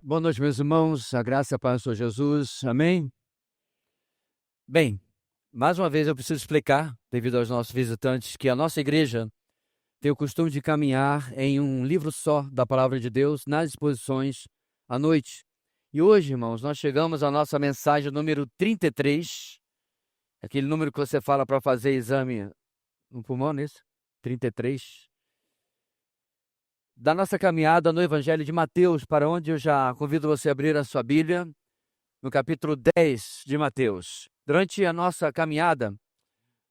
Boa noite, meus irmãos, a graça e a paz do Senhor Jesus, amém? Bem, mais uma vez eu preciso explicar, devido aos nossos visitantes, que a nossa igreja tem o costume de caminhar em um livro só da Palavra de Deus nas exposições à noite. E hoje, irmãos, nós chegamos à nossa mensagem número 33, aquele número que você fala para fazer exame no pulmão, não é isso? 33. Da nossa caminhada no Evangelho de Mateus, para onde eu já convido você a abrir a sua Bíblia, no capítulo 10 de Mateus. Durante a nossa caminhada,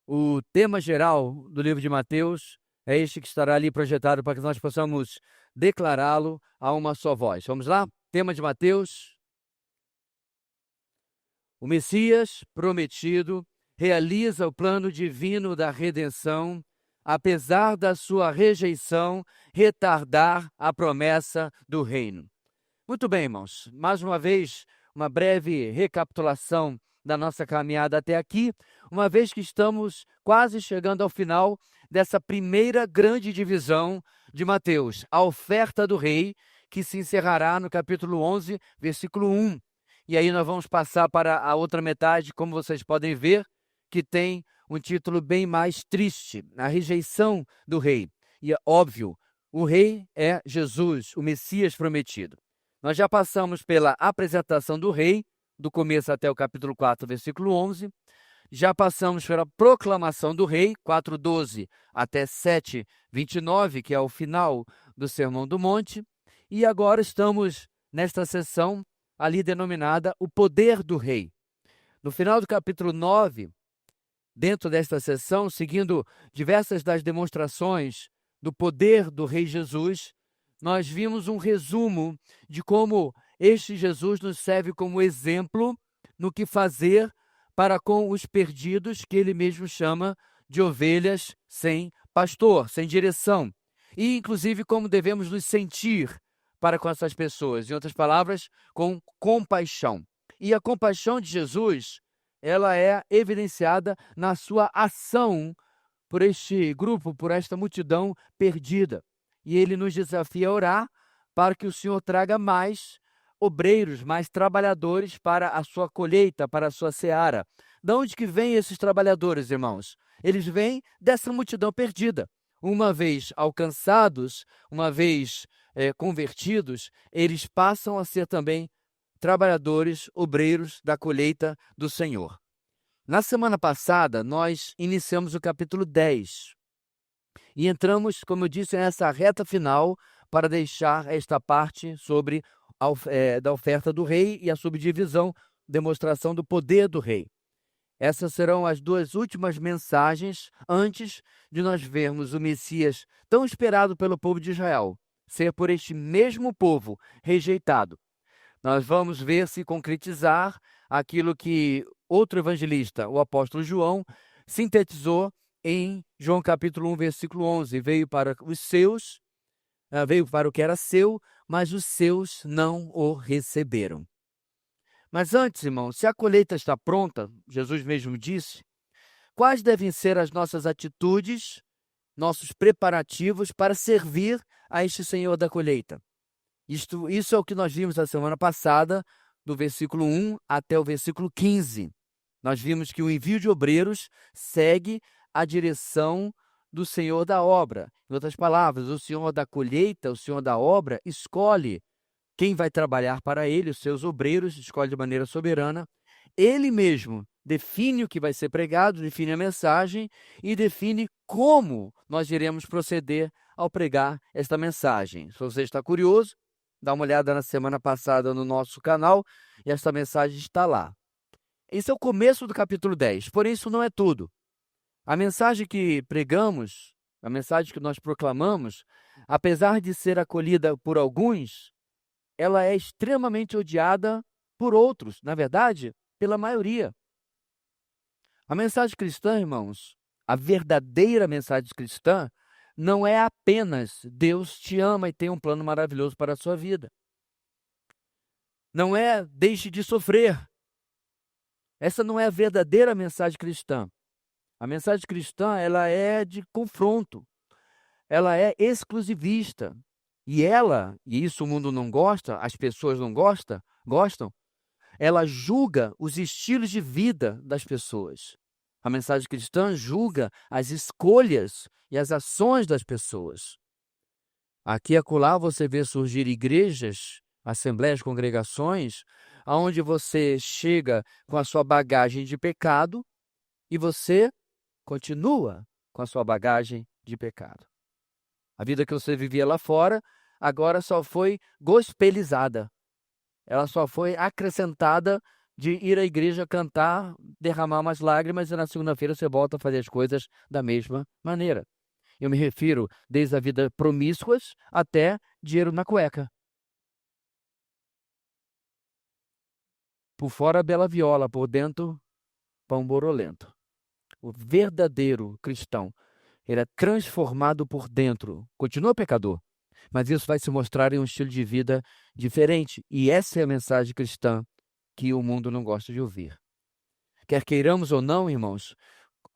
o tema geral do livro de Mateus é este que estará ali projetado para que nós possamos declará-lo a uma só voz. Vamos lá? Tema de Mateus. O Messias prometido realiza o plano divino da redenção, apesar da sua rejeição retardar a promessa do reino. Muito bem, irmãos. Mais uma vez, uma breve recapitulação da nossa caminhada até aqui, uma vez que estamos quase chegando ao final dessa primeira grande divisão de Mateus, a oferta do rei, que se encerrará no capítulo 11, versículo 1. E aí nós vamos passar para a outra metade, como vocês podem ver, que tem um título bem mais triste, a rejeição do rei. E é óbvio, o rei é Jesus, o Messias prometido. Nós já passamos pela apresentação do rei, do começo até o capítulo 4, versículo 11. Já passamos pela proclamação do rei, 4:12 até 7:29, que é o final do Sermão do Monte. E agora estamos nesta sessão ali denominada o poder do rei. No final do capítulo 9, dentro desta sessão, seguindo diversas das demonstrações do poder do rei Jesus, nós vimos um resumo de como este Jesus nos serve como exemplo no que fazer para com os perdidos, que ele mesmo chama de ovelhas sem pastor, sem direção. E, inclusive, como devemos nos sentir para com essas pessoas. Em outras palavras, com compaixão. E a compaixão de Jesus, ela é evidenciada na sua ação por este grupo, por esta multidão perdida. E ele nos desafia a orar para que o Senhor traga mais obreiros, mais trabalhadores para a sua colheita, para a sua seara. De onde que vêm esses trabalhadores, irmãos? Eles vêm dessa multidão perdida. Uma vez alcançados, uma vez convertidos, eles passam a ser também trabalhadores, obreiros da colheita do Senhor. Na semana passada, nós iniciamos o capítulo 10 e entramos, como eu disse, nessa reta final para deixar esta parte sobre da oferta do rei e a subdivisão, demonstração do poder do rei. Essas serão as duas últimas mensagens antes de nós vermos o Messias tão esperado pelo povo de Israel ser por este mesmo povo rejeitado. Nós vamos ver se concretizar aquilo que outro evangelista, o apóstolo João, sintetizou em João capítulo 1, versículo 11. Veio para os seus, veio para o que era seu, mas os seus não o receberam. Mas antes, irmão, se a colheita está pronta, Jesus mesmo disse, quais devem ser as nossas atitudes, nossos preparativos para servir a este Senhor da colheita? Isso é o que nós vimos na semana passada, do versículo 1 até o versículo 15. Nós vimos que o envio de obreiros segue a direção do Senhor da obra. Em outras palavras, o Senhor da colheita, o Senhor da obra, escolhe quem vai trabalhar para ele, os seus obreiros, escolhe de maneira soberana. Ele mesmo define o que vai ser pregado, define a mensagem e define como nós iremos proceder ao pregar esta mensagem. Se você está curioso, dá uma olhada na semana passada no nosso canal e esta mensagem está lá. Esse é o começo do capítulo 10, porém isso não é tudo. A mensagem que pregamos, a mensagem que nós proclamamos, apesar de ser acolhida por alguns, ela é extremamente odiada por outros, na verdade, pela maioria. A mensagem cristã, irmãos, a verdadeira mensagem cristã, não é apenas Deus te ama e tem um plano maravilhoso para a sua vida. Não é deixe de sofrer. Essa não é a verdadeira mensagem cristã. A mensagem cristã, ela é de confronto. Ela é exclusivista. E isso o mundo não gosta, as pessoas não gostam, ela julga os estilos de vida das pessoas. A mensagem cristã julga as escolhas e as ações das pessoas. Aqui e acolá você vê surgir igrejas, assembleias, congregações, onde você chega com a sua bagagem de pecado e você continua com a sua bagagem de pecado. A vida que você vivia lá fora, agora só foi gospelizada. Ela só foi acrescentada de ir à igreja cantar, derramar umas lágrimas e na segunda-feira você volta a fazer as coisas da mesma maneira. Eu me refiro desde a vida promíscuas até dinheiro na cueca. Por fora, bela viola, por dentro, pão borolento. O verdadeiro cristão, ele é transformado por dentro. Continua pecador, mas isso vai se mostrar em um estilo de vida diferente. E essa é a mensagem cristã que o mundo não gosta de ouvir. Quer queiramos ou não, irmãos,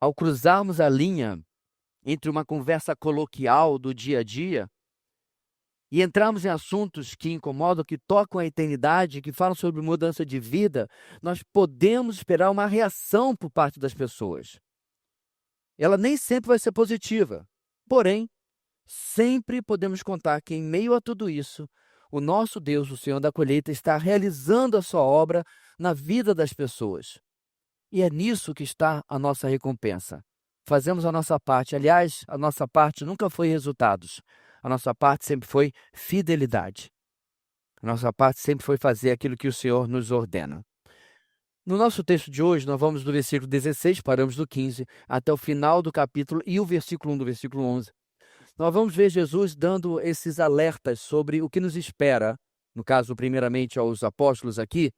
ao cruzarmos a linha entre uma conversa coloquial do dia a dia e entrarmos em assuntos que incomodam, que tocam a eternidade, que falam sobre mudança de vida, nós podemos esperar uma reação por parte das pessoas. Ela nem sempre vai ser positiva, porém, sempre podemos contar que, em meio a tudo isso, o nosso Deus, o Senhor da colheita, está realizando a sua obra na vida das pessoas. E é nisso que está a nossa recompensa. Fazemos a nossa parte. Aliás, a nossa parte nunca foi resultados. A nossa parte sempre foi fidelidade. A nossa parte sempre foi fazer aquilo que o Senhor nos ordena. No nosso texto de hoje, nós vamos do versículo 16, paramos do 15, até o final do capítulo e o versículo 1 do versículo 11. Nós vamos ver Jesus dando esses alertas sobre o que nos espera, no caso, primeiramente aos apóstolos aqui,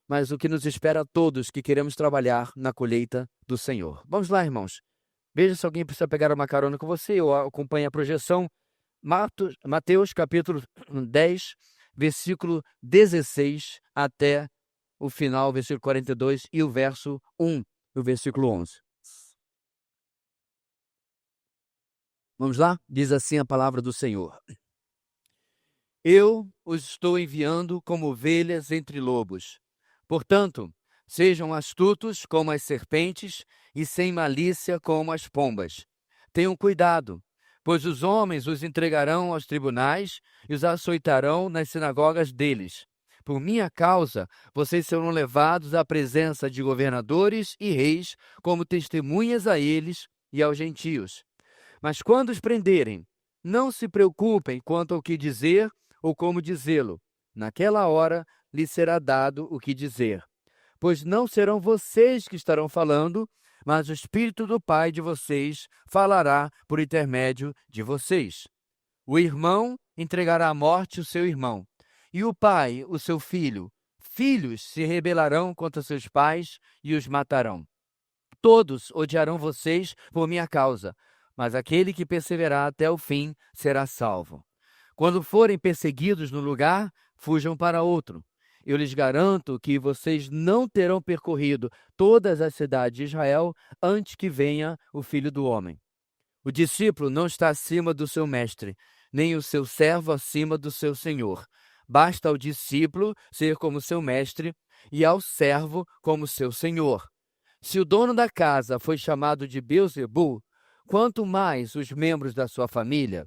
mas o que nos espera a todos que queremos trabalhar na colheita do Senhor. Vamos lá, irmãos. Veja se alguém precisa pegar uma carona com você ou acompanhe a projeção. Mateus capítulo 10, versículo 16 até o final, versículo 42 e o verso 1 do versículo 11. Vamos lá? Diz assim a palavra do Senhor. Eu os estou enviando como ovelhas entre lobos. Portanto, sejam astutos como as serpentes e sem malícia como as pombas. Tenham cuidado, pois os homens os entregarão aos tribunais e os açoitarão nas sinagogas deles. Por minha causa, vocês serão levados à presença de governadores e reis como testemunhas a eles e aos gentios. Mas quando os prenderem, não se preocupem quanto ao que dizer ou como dizê-lo. Naquela hora lhes será dado o que dizer. Pois não serão vocês que estarão falando, mas o Espírito do Pai de vocês falará por intermédio de vocês. O irmão entregará à morte o seu irmão, e o pai o seu filho. Filhos se rebelarão contra seus pais e os matarão. Todos odiarão vocês por minha causa, mas aquele que perseverar até o fim será salvo. Quando forem perseguidos no lugar, fujam para outro. Eu lhes garanto que vocês não terão percorrido todas as cidades de Israel antes que venha o Filho do Homem. O discípulo não está acima do seu mestre, nem o seu servo acima do seu senhor. Basta ao discípulo ser como seu mestre e ao servo como seu senhor. Se o dono da casa foi chamado de Beelzebul, quanto mais os membros da sua família.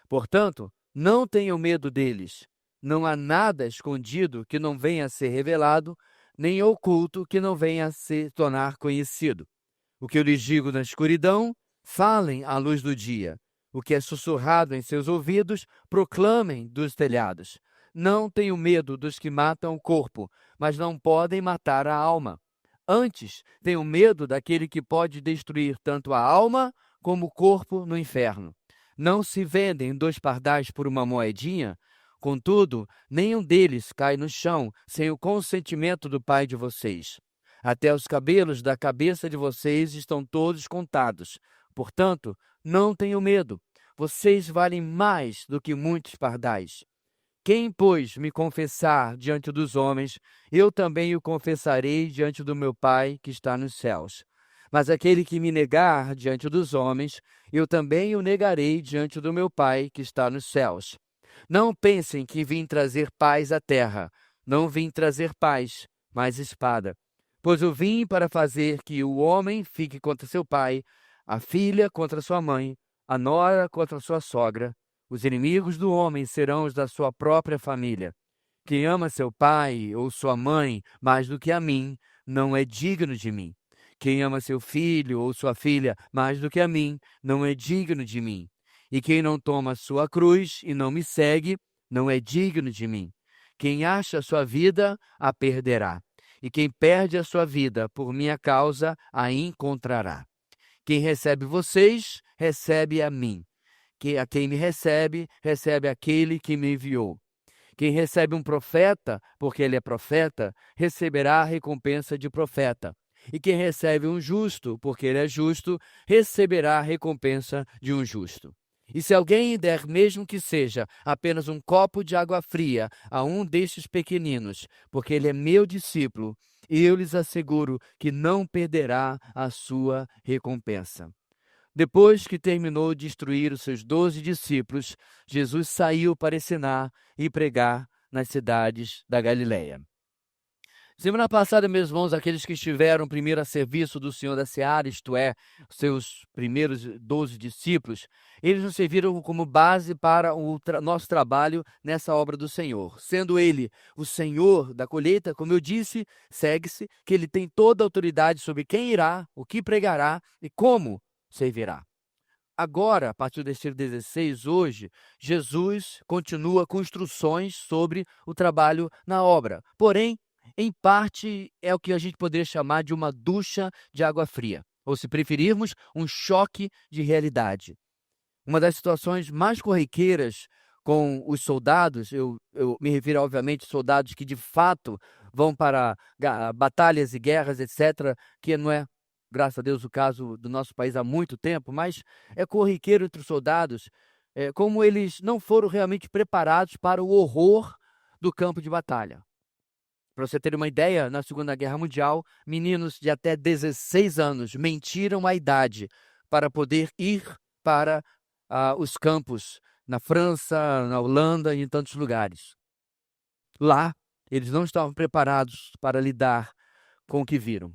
Portanto, não tenham medo deles. Não há nada escondido que não venha a ser revelado, nem oculto que não venha a se tornar conhecido. O que eu lhes digo na escuridão, falem à luz do dia. O que é sussurrado em seus ouvidos, proclamem dos telhados. Não tenham medo dos que matam o corpo, mas não podem matar a alma. Antes, tenham medo daquele que pode destruir tanto a alma como o corpo no inferno. Não se vendem 2 pardais por uma moedinha? Contudo, nenhum deles cai no chão sem o consentimento do Pai de vocês. Até os cabelos da cabeça de vocês estão todos contados. Portanto, não tenham medo. Vocês valem mais do que muitos pardais. Quem, pois, me confessar diante dos homens, eu também o confessarei diante do meu Pai que está nos céus. Mas aquele que me negar diante dos homens, eu também o negarei diante do meu Pai que está nos céus. Não pensem que vim trazer paz à terra. Não vim trazer paz, mas espada. Pois eu vim para fazer que o homem fique contra seu pai, a filha contra sua mãe, a nora contra sua sogra. Os inimigos do homem serão os da sua própria família. Quem ama seu pai ou sua mãe mais do que a mim, não é digno de mim. Quem ama seu filho ou sua filha mais do que a mim, não é digno de mim. E quem não toma sua cruz e não me segue, não é digno de mim. Quem acha a sua vida, a perderá. E quem perde a sua vida por minha causa, a encontrará. Quem recebe vocês, recebe a mim. A quem me recebe, recebe aquele que me enviou. Quem recebe um profeta, porque ele é profeta, receberá a recompensa de profeta. E quem recebe um justo, porque ele é justo, receberá a recompensa de um justo. E se alguém der, mesmo que seja apenas um copo de água fria, a um destes pequeninos, porque ele é meu discípulo, eu lhes asseguro que não perderá a sua recompensa. Depois que terminou de instruir os seus 12 discípulos, Jesus saiu para ensinar e pregar nas cidades da Galiléia. Semana passada, meus irmãos, aqueles que estiveram primeiro a serviço do Senhor da Seara, isto é, seus primeiros 12 discípulos, eles nos serviram como base para o nosso trabalho nessa obra do Senhor. Sendo Ele o Senhor da colheita, como eu disse, segue-se que Ele tem toda a autoridade sobre quem irá, o que pregará e como servirá. Agora, a partir do versículo 16, hoje, Jesus continua com instruções sobre o trabalho na obra. Porém, em parte, é o que a gente poderia chamar de uma ducha de água fria, ou, se preferirmos, um choque de realidade. Uma das situações mais corriqueiras com os soldados, eu me refiro, obviamente, a soldados que de fato vão para batalhas e guerras, etc., que não é, graças a Deus, o caso do nosso país há muito tempo, mas é corriqueiro entre os soldados, como eles não foram realmente preparados para o horror do campo de batalha. Para você ter uma ideia, na Segunda Guerra Mundial, meninos de até 16 anos mentiram a idade para poder ir para os campos na França, na Holanda e em tantos lugares. Lá, eles não estavam preparados para lidar com o que viram.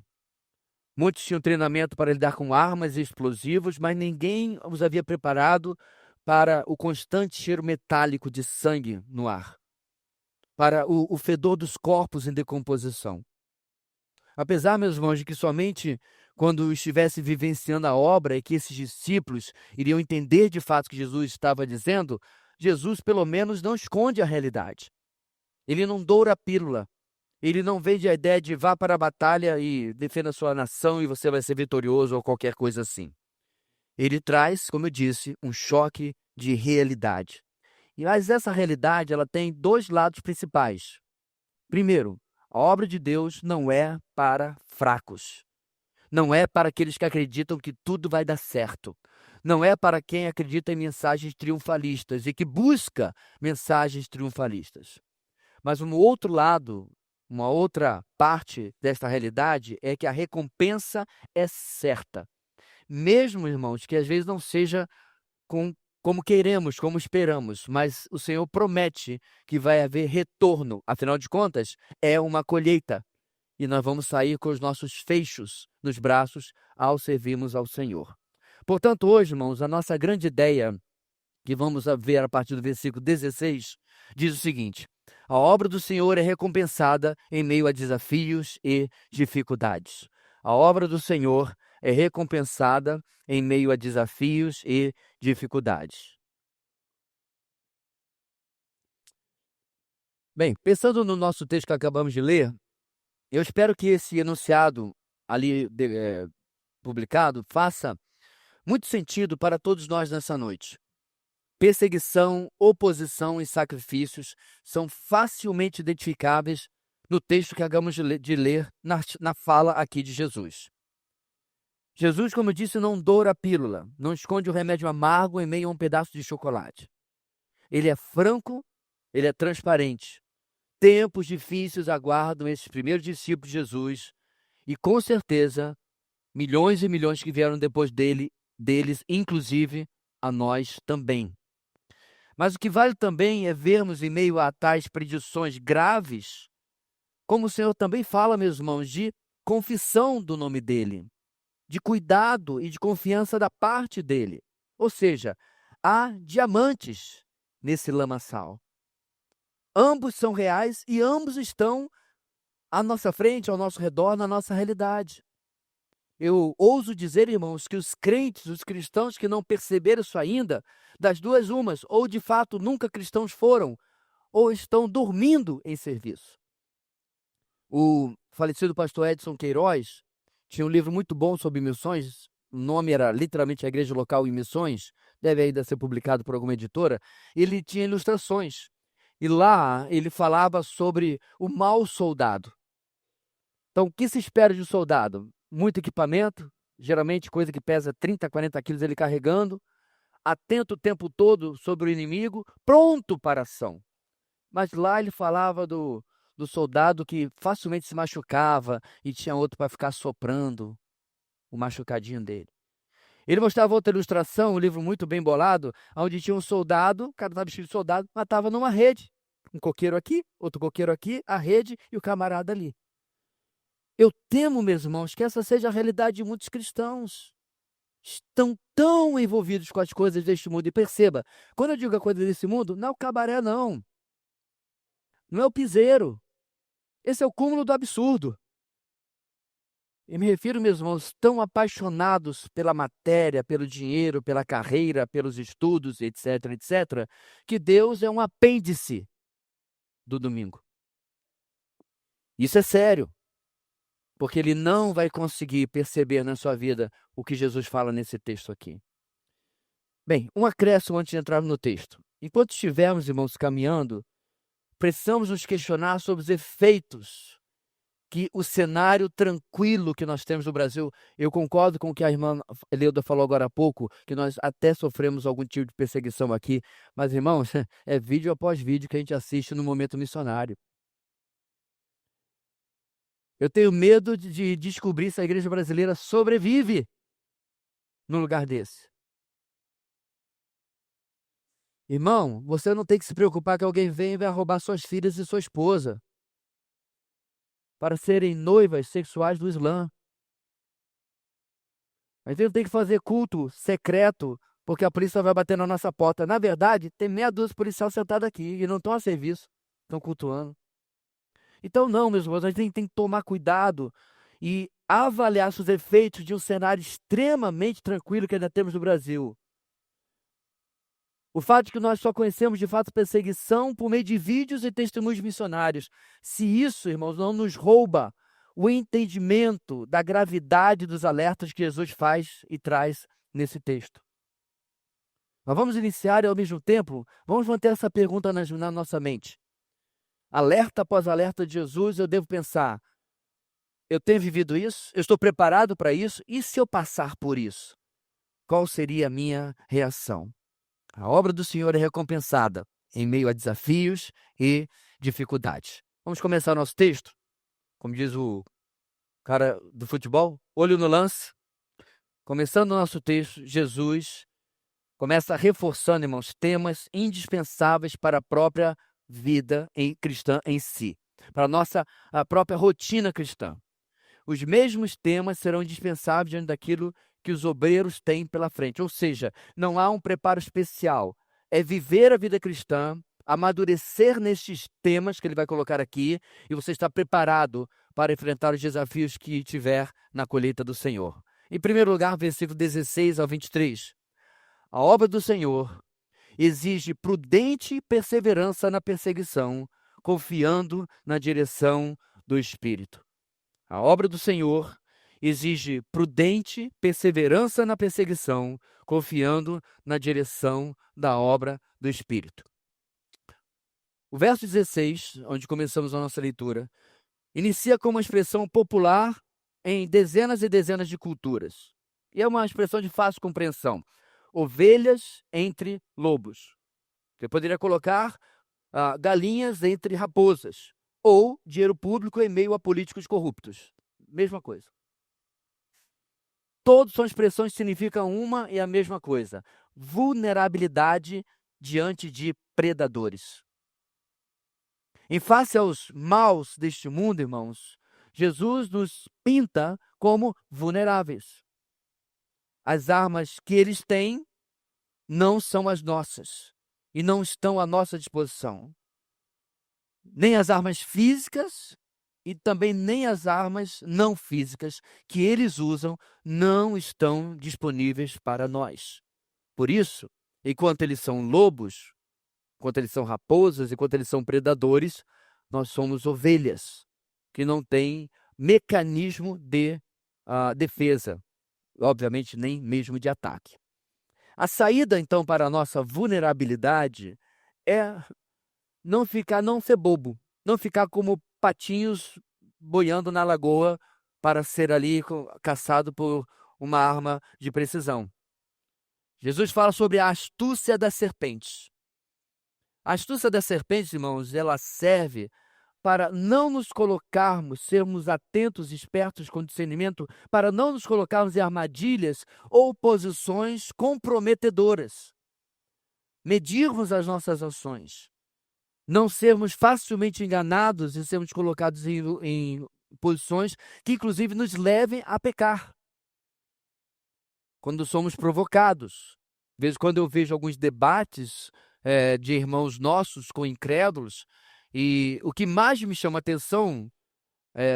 Muitos tinham treinamento para lidar com armas e explosivos, mas ninguém os havia preparado para o constante cheiro metálico de sangue no ar, para o fedor dos corpos em decomposição. Apesar, meus irmãos, de que somente quando estivesse vivenciando a obra e que esses discípulos iriam entender de fato o que Jesus estava dizendo, Jesus pelo menos não esconde a realidade. Ele não doura a pílula. Ele não vende a ideia de vá para a batalha e defenda a sua nação e você vai ser vitorioso ou qualquer coisa assim. Ele traz, como eu disse, um choque de realidade. Mas essa realidade ela tem dois lados principais. Primeiro, a obra de Deus não é para fracos. Não é para aqueles que acreditam que tudo vai dar certo. Não é para quem acredita em mensagens triunfalistas e que busca mensagens triunfalistas. Mas um outro lado, uma outra parte desta realidade é que a recompensa é certa. Mesmo, irmãos, que às vezes não seja como queremos, como esperamos, mas o Senhor promete que vai haver retorno. Afinal de contas, é uma colheita. E nós vamos sair com os nossos feixos nos braços ao servirmos ao Senhor. Portanto, hoje, irmãos, a nossa grande ideia, que vamos ver a partir do versículo 16, diz o seguinte: a obra do Senhor é recompensada em meio a desafios e dificuldades. A obra do Senhor é recompensada em meio a desafios e dificuldades. Bem, pensando no nosso texto que acabamos de ler, eu espero que esse enunciado ali publicado faça muito sentido para todos nós nessa noite. Perseguição, oposição e sacrifícios são facilmente identificáveis no texto que acabamos de ler na fala aqui de Jesus. Jesus, como eu disse, não doura a pílula, não esconde o remédio amargo em meio a um pedaço de chocolate. Ele é franco, ele é transparente. Tempos difíceis aguardam esses primeiros discípulos de Jesus e, com certeza, milhões e milhões que vieram depois deles, inclusive a nós também. Mas o que vale também é vermos em meio a tais predições graves, como o Senhor também fala, meus irmãos, de confissão do nome dele, de cuidado e de confiança da parte dele. Ou seja, há diamantes nesse lamaçal. Ambos são reais e ambos estão à nossa frente, ao nosso redor, na nossa realidade. Eu ouso dizer, irmãos, que os crentes, os cristãos que não perceberam isso ainda, das duas umas, ou de fato nunca cristãos foram, ou estão dormindo em serviço. O falecido pastor Edson Queiroz tinha um livro muito bom sobre missões, o nome era literalmente A Igreja Local em Missões, deve ainda ser publicado por alguma editora. Ele tinha ilustrações, e lá ele falava sobre o mau soldado. Então, o que se espera de um soldado? Muito equipamento, geralmente coisa que pesa 30, 40 quilos ele carregando, atento o tempo todo sobre o inimigo, pronto para a ação. Mas lá ele falava do soldado que facilmente se machucava e tinha outro para ficar soprando o machucadinho dele. Ele mostrava outra ilustração, um livro muito bem bolado, onde tinha um soldado, o cara estava vestido de soldado, mas estava numa rede. Um coqueiro aqui, outro coqueiro aqui, a rede e o camarada ali. Eu temo, meus irmãos, que essa seja a realidade de muitos cristãos. Estão tão envolvidos com as coisas deste mundo. E perceba, quando eu digo a coisa desse mundo, não é o cabaré, não. Não é o piseiro. Esse é o cúmulo do absurdo. E me refiro, meus irmãos, tão apaixonados pela matéria, pelo dinheiro, pela carreira, pelos estudos, etc., etc., que Deus é um apêndice do domingo. Isso é sério, porque ele não vai conseguir perceber na sua vida o que Jesus fala nesse texto aqui. Bem, um acréscimo antes de entrar no texto. Enquanto estivermos, irmãos, caminhando, precisamos nos questionar sobre os efeitos que o cenário tranquilo que nós temos no Brasil. Eu concordo com o que a irmã Leuda falou agora há pouco, que nós até sofremos algum tipo de perseguição aqui, mas, irmãos, é vídeo após vídeo que a gente assiste no momento missionário. Eu tenho medo de descobrir se a igreja brasileira sobrevive num lugar desse. Irmão, você não tem que se preocupar que alguém venha e vai roubar suas filhas e sua esposa para serem noivas sexuais do Islã. A gente não tem que fazer culto secreto porque a polícia vai bater na nossa porta. Na verdade, tem meia dúzia de policiais sentados aqui e não estão a serviço, estão cultuando. Então, não, meus irmãos, a gente tem que tomar cuidado e avaliar os efeitos de um cenário extremamente tranquilo que ainda temos no Brasil. O fato de que nós só conhecemos de fato perseguição por meio de vídeos e testemunhos missionários. Se isso, irmãos, não nos rouba o entendimento da gravidade dos alertas que Jesus faz e traz nesse texto. Nós vamos iniciar e, ao mesmo tempo, vamos manter essa pergunta na nossa mente. Alerta após alerta de Jesus, eu devo pensar, eu tenho vivido isso? Eu estou preparado para isso? E se eu passar por isso? Qual seria a minha reação? A obra do Senhor é recompensada em meio a desafios e dificuldades. Vamos começar nosso texto? Como diz o cara do futebol, olho no lance. Começando o nosso texto, Jesus começa reforçando, irmãos, temas indispensáveis para a própria vida cristã em si, para a própria rotina cristã. Os mesmos temas serão indispensáveis diante daquilo que os obreiros têm pela frente. Ou seja, não há um preparo especial. É viver a vida cristã, amadurecer nestes temas que ele vai colocar aqui, e você está preparado para enfrentar os desafios que tiver na colheita do Senhor. Em primeiro lugar, versículo 16 ao 23. A obra do Senhor exige prudente perseverança na perseguição, confiando na direção do Espírito. A obra do Senhor exige prudente perseverança na perseguição, confiando na direção da obra do Espírito. O verso 16, onde começamos a nossa leitura, inicia com uma expressão popular em dezenas e dezenas de culturas. E é uma expressão de fácil compreensão. Ovelhas entre lobos. Você poderia colocar galinhas entre raposas. Ou dinheiro público em meio a políticos corruptos. Mesma coisa. Todos são expressões que significam uma e a mesma coisa. Vulnerabilidade diante de predadores. Em face aos maus deste mundo, irmãos, Jesus nos pinta como vulneráveis. As armas que eles têm não são as nossas e não estão à nossa disposição. Nem as armas físicas e também nem as armas não físicas que eles usam não estão disponíveis para nós. Por isso, enquanto eles são lobos, enquanto eles são raposas, enquanto eles são predadores, nós somos ovelhas que não têm mecanismo de defesa, obviamente nem mesmo de ataque. A saída, então, para a nossa vulnerabilidade é não ser bobo, não ficar como patinhos boiando na lagoa para ser ali caçado por uma arma de precisão. Jesus fala sobre a astúcia das serpentes. A astúcia das serpentes, irmãos, ela serve para não nos colocarmos, sermos atentos, espertos, com discernimento, para não nos colocarmos em armadilhas ou posições comprometedoras. Medirmos as nossas ações. Não sermos facilmente enganados e sermos colocados em posições que, inclusive, nos levem a pecar. Quando somos provocados. De vez em quando eu vejo alguns debates de irmãos nossos com incrédulos, e o que mais me chama a atenção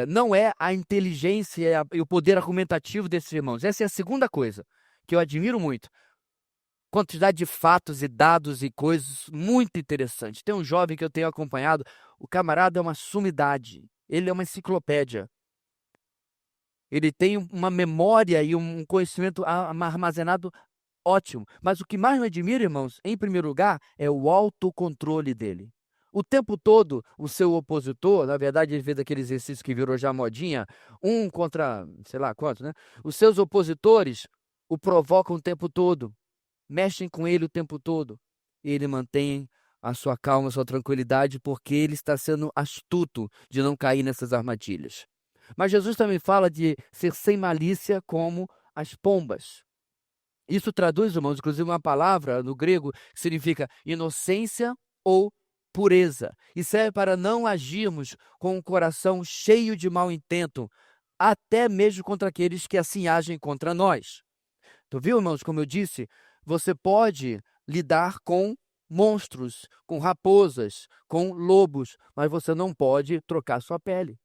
não é a inteligência e o poder argumentativo desses irmãos. Essa é a segunda coisa que eu admiro muito. Quantidade de fatos e dados e coisas muito interessantes. Tem um jovem que eu tenho acompanhado, o camarada é uma sumidade, ele é uma enciclopédia. Ele tem uma memória e um conhecimento armazenado ótimo. Mas o que mais me admira, irmãos, em primeiro lugar, é o autocontrole dele. O tempo todo, o seu opositor, na verdade, ele fez aquele exercício que virou já modinha, um contra, sei lá quanto, né? Os seus opositores o provocam o tempo todo, mexem com ele o tempo todo. E ele mantém a sua calma, a sua tranquilidade, porque ele está sendo astuto de não cair nessas armadilhas. Mas Jesus também fala de ser sem malícia como as pombas. Isso traduz, irmãos, inclusive uma palavra no grego que significa inocência ou pureza. E serve para não agirmos com o coração cheio de mau intento, até mesmo contra aqueles que assim agem contra nós. Tu viu, irmãos, como eu disse, você pode lidar com monstros, com raposas, com lobos, mas você não pode trocar sua pele.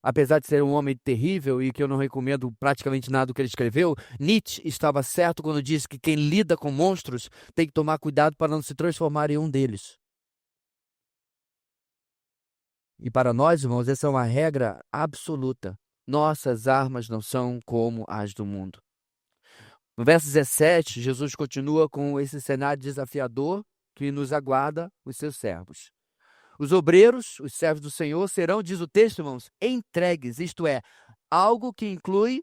Apesar de ser um homem terrível e que eu não recomendo praticamente nada do que ele escreveu, Nietzsche estava certo quando disse que quem lida com monstros tem que tomar cuidado para não se transformar em um deles. E para nós, irmãos, essa é uma regra absoluta. Nossas armas não são como as do mundo. No verso 17, Jesus continua com esse cenário desafiador que nos aguarda os seus servos. Os obreiros, os servos do Senhor, serão, diz o texto, irmãos, entregues, isto é, algo que inclui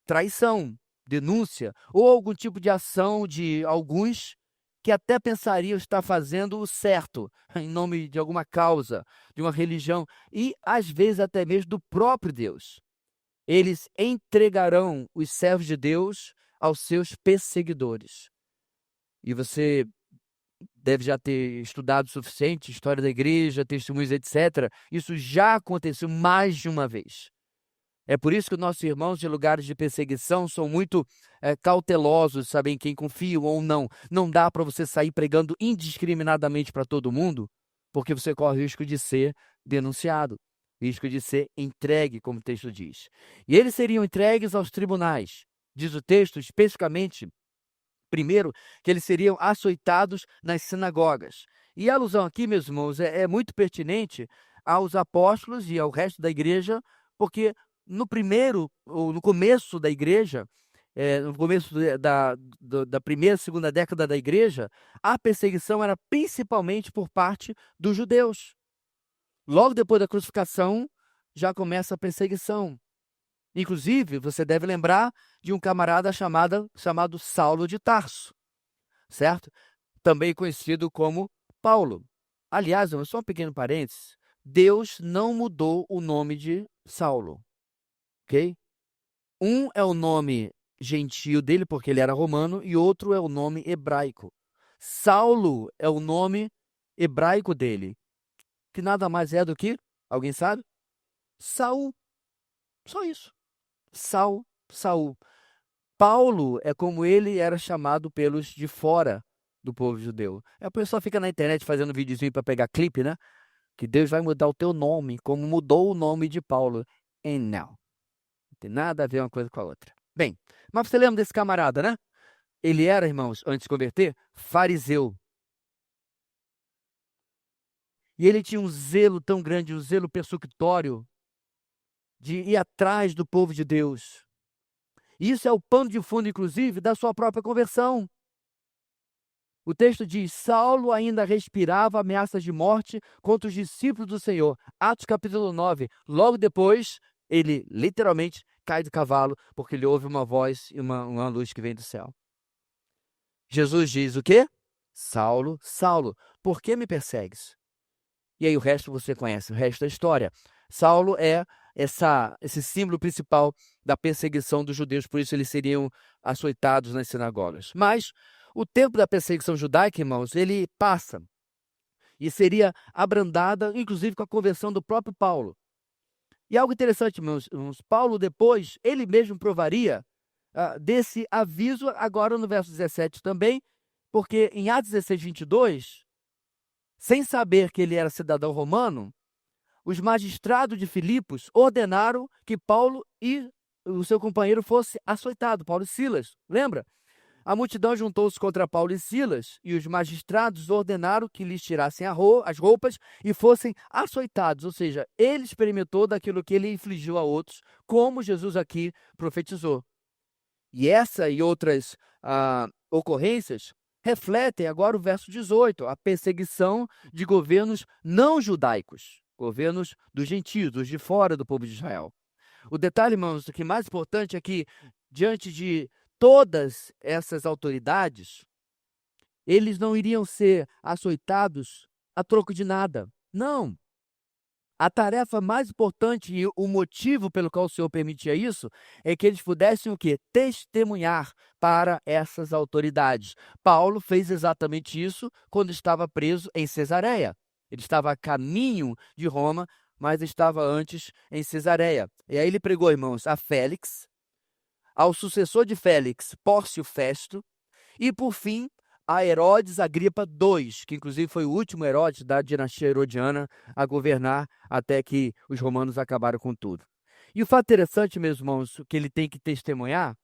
traição, denúncia, ou algum tipo de ação de alguns que até pensariam estar fazendo o certo, em nome de alguma causa, de uma religião, e às vezes até mesmo do próprio Deus. Eles entregarão os servos de Deus aos seus perseguidores. E você deve já ter estudado o suficiente, história da igreja, testemunhos, etc. Isso já aconteceu mais de uma vez. É por isso que os nossos irmãos de lugares de perseguição são muito cautelosos, sabem quem confiam ou não. Não dá para você sair pregando indiscriminadamente para todo mundo, porque você corre o risco de ser denunciado, risco de ser entregue, como o texto diz. E eles seriam entregues aos tribunais. Diz o texto, especificamente, primeiro, que eles seriam açoitados nas sinagogas. E a alusão aqui, meus irmãos, é muito pertinente aos apóstolos e ao resto da igreja, porque no começo da igreja, no começo da primeira, segunda década da igreja, a perseguição era principalmente por parte dos judeus. Logo depois da crucificação, já começa a perseguição. Inclusive, você deve lembrar de um camarada chamado Saulo de Tarso, certo? Também conhecido como Paulo. Aliás, só um pequeno parênteses, Deus não mudou o nome de Saulo, ok? Um é o nome gentio dele, porque ele era romano, e outro é o nome hebraico. Saulo é o nome hebraico dele, que nada mais é do que, alguém sabe? Saul. Só isso. Saul. Paulo é como ele era chamado pelos de fora do povo judeu. A pessoa fica na internet fazendo videozinho para pegar clipe, né? Que Deus vai mudar o teu nome, como mudou o nome de Paulo. E não tem nada a ver uma coisa com a outra. Bem, mas você lembra desse camarada, né? Ele era, irmãos, antes de se converter, fariseu. E ele tinha um zelo tão grande, um zelo persecutório, de ir atrás do povo de Deus. Isso é o pano de fundo, inclusive, da sua própria conversão. O texto diz: Saulo ainda respirava ameaças de morte contra os discípulos do Senhor. Atos capítulo 9. Logo depois, ele literalmente cai do cavalo, porque ele ouve uma voz e uma luz que vem do céu. Jesus diz o quê? Saulo, Saulo, por que me persegues? E aí o resto você conhece, o resto da história. Saulo é esse símbolo principal da perseguição dos judeus, por isso eles seriam açoitados nas sinagogas. Mas o tempo da perseguição judaica, irmãos, ele passa e seria abrandada, inclusive com a conversão do próprio Paulo. E algo interessante, irmãos, Paulo depois, ele mesmo provaria desse aviso, agora no verso 17 também, porque em Atos 16, 22, sem saber que ele era cidadão romano, os magistrados de Filipos ordenaram que Paulo e o seu companheiro fossem açoitados, Paulo e Silas. Lembra? A multidão juntou-se contra Paulo e Silas, e os magistrados ordenaram que lhes tirassem as roupas e fossem açoitados. Ou seja, ele experimentou daquilo que ele infligiu a outros, como Jesus aqui profetizou. E essa e outras ocorrências refletem agora o verso 18, a perseguição de governos não judaicos, governos dos gentios, dos de fora do povo de Israel. O detalhe, irmãos, o que mais importante é que, diante de todas essas autoridades, eles não iriam ser açoitados a troco de nada. Não. A tarefa mais importante e o motivo pelo qual o Senhor permitia isso é que eles pudessem o quê? Testemunhar para essas autoridades. Paulo fez exatamente isso quando estava preso em Cesareia. Ele estava a caminho de Roma, mas estava antes em Cesareia. E aí ele pregou, irmãos, a Félix, ao sucessor de Félix, Pórcio Festo, e por fim a Herodes Agripa II, que inclusive foi o último Herodes da dinastia herodiana a governar até que os romanos acabaram com tudo. E o fato interessante, meus irmãos, que ele tem que testemunhar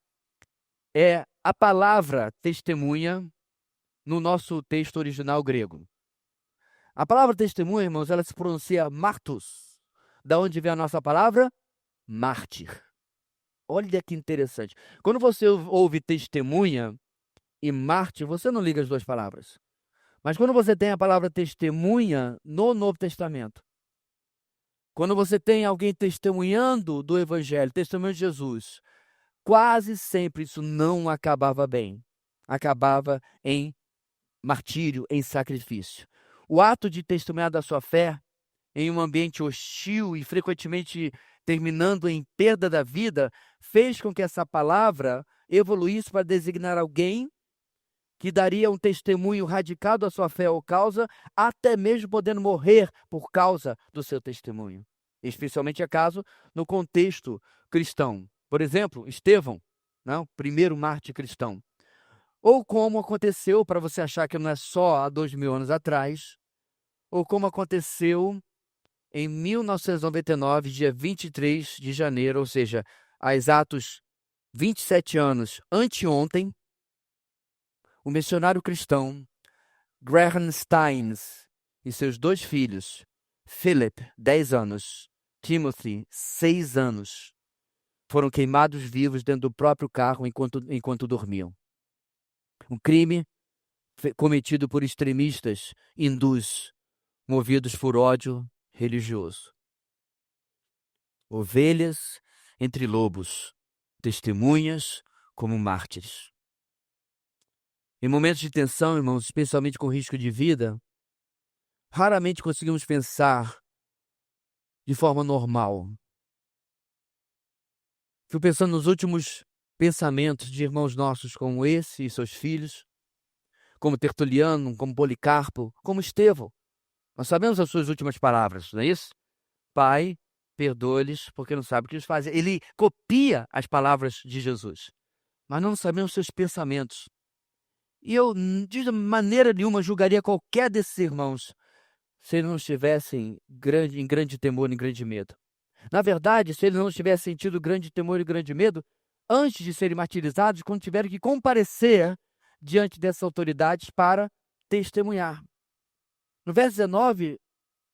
é a palavra testemunha no nosso texto original grego. A palavra testemunha, irmãos, ela se pronuncia martus. Da onde vem a nossa palavra? Mártir. Olha que interessante. Quando você ouve testemunha e mártir, você não liga as duas palavras. Mas quando você tem a palavra testemunha no Novo Testamento, quando você tem alguém testemunhando do Evangelho, testemunhando de Jesus, quase sempre isso não acabava bem. Acabava em martírio, em sacrifício. O ato de testemunhar da sua fé em um ambiente hostil e frequentemente terminando em perda da vida, fez com que essa palavra evoluísse para designar alguém que daria um testemunho radical da sua fé ou causa, até mesmo podendo morrer por causa do seu testemunho. Especialmente é caso no contexto cristão. Por exemplo, Estevão, não, o primeiro mártir cristão. Ou como aconteceu, para você achar que não é só há 2000 anos atrás, ou como aconteceu em 1999, dia 23 de janeiro, ou seja, há exatos 27 anos anteontem, o missionário cristão Graham Steins e seus dois filhos, Philip, 10 anos, Timothy, 6 anos, foram queimados vivos dentro do próprio carro enquanto dormiam. Um crime cometido por extremistas hindus, movidos por ódio religioso. Ovelhas entre lobos, testemunhas como mártires. Em momentos de tensão, irmãos, especialmente com risco de vida, raramente conseguimos pensar de forma normal. Fui pensando nos últimos pensamentos de irmãos nossos como esse e seus filhos, como Tertuliano, como Policarpo, como Estevão. Nós sabemos as suas últimas palavras, não é isso? Pai, perdoa-lhes porque não sabem o que eles fazem. Ele copia as palavras de Jesus, mas não sabemos seus pensamentos. E eu, de maneira nenhuma, julgaria qualquer desses irmãos se eles não estivessem em grande temor, em grande medo. Na verdade, se eles não tivessem sentido grande temor e grande medo, antes de serem martirizados, quando tiveram que comparecer diante dessas autoridades para testemunhar. No verso 19,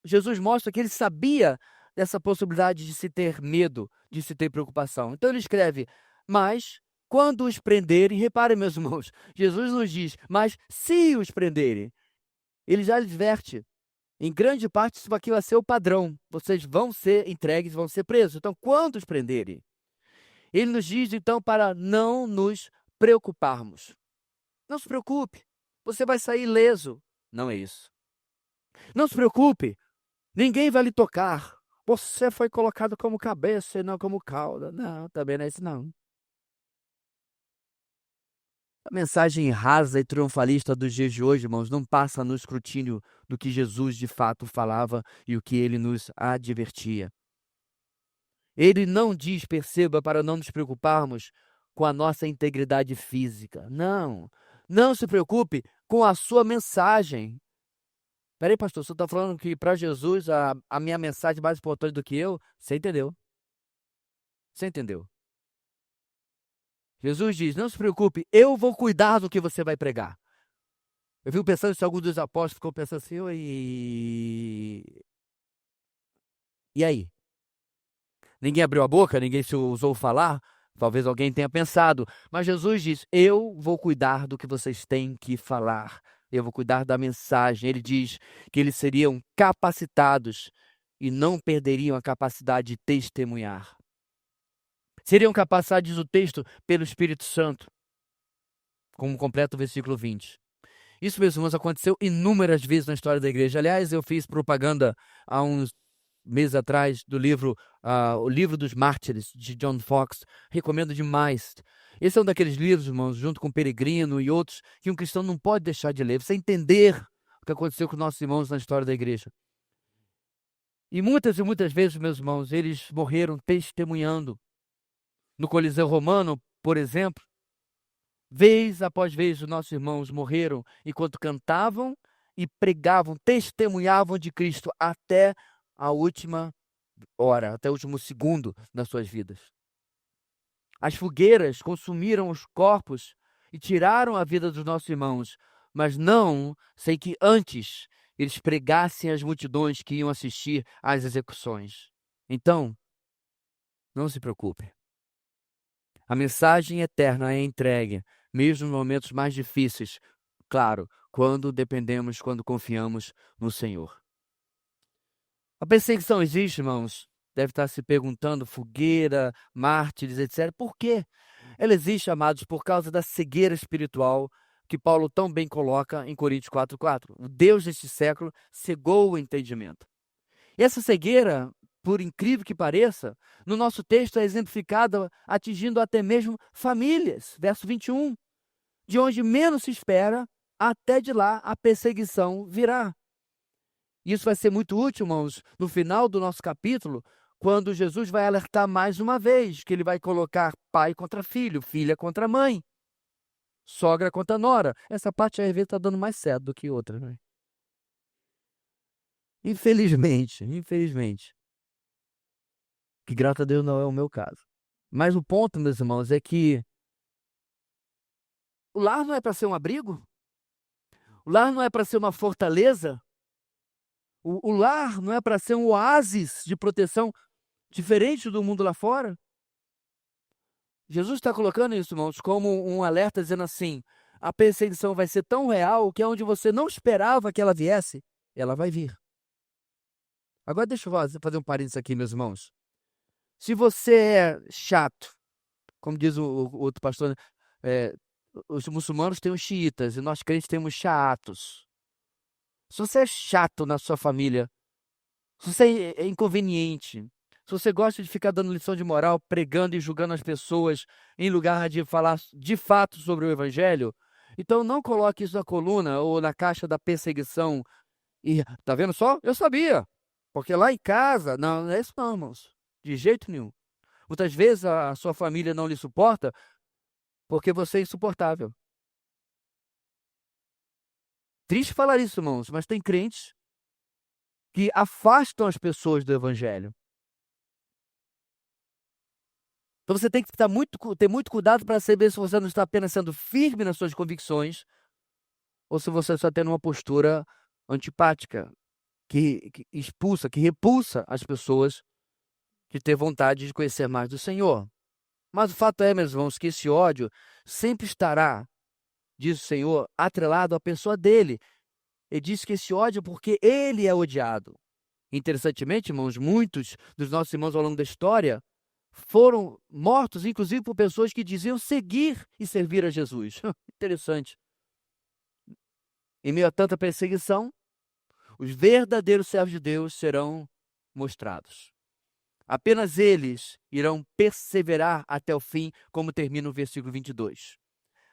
Jesus mostra que ele sabia dessa possibilidade de se ter medo, de se ter preocupação. Então ele escreve, mas quando os prenderem, reparem meus irmãos, Jesus nos diz, mas se os prenderem, ele já adverte, em grande parte isso aqui vai ser o padrão, vocês vão ser entregues, vão ser presos. Então quando os prenderem, ele nos diz então para não nos preocuparmos. Não se preocupe, você vai sair ileso. Não é isso. Não se preocupe, ninguém vai lhe tocar. Você foi colocado como cabeça e não como cauda. Não, também não é isso não. A mensagem rasa e triunfalista dos dias de hoje, irmãos, não passa no escrutínio do que Jesus de fato falava e o que ele nos advertia. Ele não diz, perceba, para não nos preocuparmos com a nossa integridade física. Não, não se preocupe com a sua mensagem. Peraí, pastor, você está falando que para Jesus a minha mensagem é mais importante do que eu? Você entendeu? Você entendeu? Jesus diz, não se preocupe, eu vou cuidar do que você vai pregar. Eu fico pensando se algum dos apóstolos ficou pensando assim, e aí? Ninguém abriu a boca, ninguém se ousou falar? Talvez alguém tenha pensado, mas Jesus diz, eu vou cuidar do que vocês têm que falar. Eu vou cuidar da mensagem. Ele diz que eles seriam capacitados e não perderiam a capacidade de testemunhar. Seriam capacitados, diz o texto, pelo Espírito Santo, como completa o versículo 20. Isso, meus irmãos, aconteceu inúmeras vezes na história da igreja. Aliás, eu fiz propaganda há uns meses atrás do livro, O Livro dos Mártires, de John Fox. Recomendo demais. Esse é um daqueles livros, irmãos, junto com Peregrino e outros, que um cristão não pode deixar de ler, você entender o que aconteceu com nossos irmãos na história da igreja. E muitas vezes, meus irmãos, eles morreram testemunhando. No Coliseu Romano, por exemplo, vez após vez, os nossos irmãos morreram enquanto cantavam e pregavam, testemunhavam de Cristo até a última hora, até o último segundo das suas vidas. As fogueiras consumiram os corpos e tiraram a vida dos nossos irmãos, mas não sem que antes eles pregassem às multidões que iam assistir às execuções. Então, não se preocupe. A mensagem eterna é entregue, mesmo nos momentos mais difíceis, claro, quando dependemos, quando confiamos no Senhor. A perseguição existe, irmãos? Deve estar se perguntando, fogueira, mártires, etc. Por quê? Ela existe, amados, por causa da cegueira espiritual que Paulo tão bem coloca em Coríntios 4:4. O Deus deste século cegou o entendimento. E essa cegueira, por incrível que pareça, no nosso texto é exemplificada atingindo até mesmo famílias. Verso 21. De onde menos se espera, até de lá a perseguição virá. Isso vai ser muito útil, irmãos, no final do nosso capítulo, quando Jesus vai alertar mais uma vez que ele vai colocar pai contra filho, filha contra mãe, sogra contra nora. Essa parte às vezes está dando mais certo do que outra, né? Infelizmente. Que graças a Deus não é o meu caso. Mas o ponto, meus irmãos, é que o lar não é para ser um abrigo? O lar não é para ser uma fortaleza? O lar não é para ser um oásis de proteção diferente do mundo lá fora? Jesus está colocando isso, irmãos, como um alerta, dizendo assim, a perseguição vai ser tão real que onde você não esperava que ela viesse, ela vai vir. Agora deixa eu fazer um parênteses aqui, meus irmãos. Se você é chato, como diz o outro pastor, os muçulmanos têm os xiitas e nós crentes temos chatos. Se você é chato na sua família, se você é inconveniente, se você gosta de ficar dando lição de moral, pregando e julgando as pessoas, em lugar de falar de fato sobre o evangelho, Então não coloque isso na coluna ou na caixa da perseguição. E tá vendo só? Eu sabia. Porque lá em casa, não é isso não, irmãos. De jeito nenhum. Muitas vezes a sua família não lhe suporta porque você é insuportável. Triste falar isso, irmãos, mas tem crentes que afastam as pessoas do evangelho. Então você tem que ter muito cuidado para saber se você não está apenas sendo firme nas suas convicções ou se você está tendo uma postura antipática, que expulsa, que repulsa as pessoas que têm vontade de conhecer mais do Senhor. Mas o fato é, meus irmãos, que esse ódio sempre estará, diz o Senhor, atrelado à pessoa dele. Ele diz que esse ódio é porque ele é odiado. Interessantemente, irmãos, muitos dos nossos irmãos ao longo da história foram mortos, inclusive por pessoas que diziam seguir e servir a Jesus. Interessante. Em meio a tanta perseguição, os verdadeiros servos de Deus serão mostrados. Apenas eles irão perseverar até o fim, como termina o versículo 22.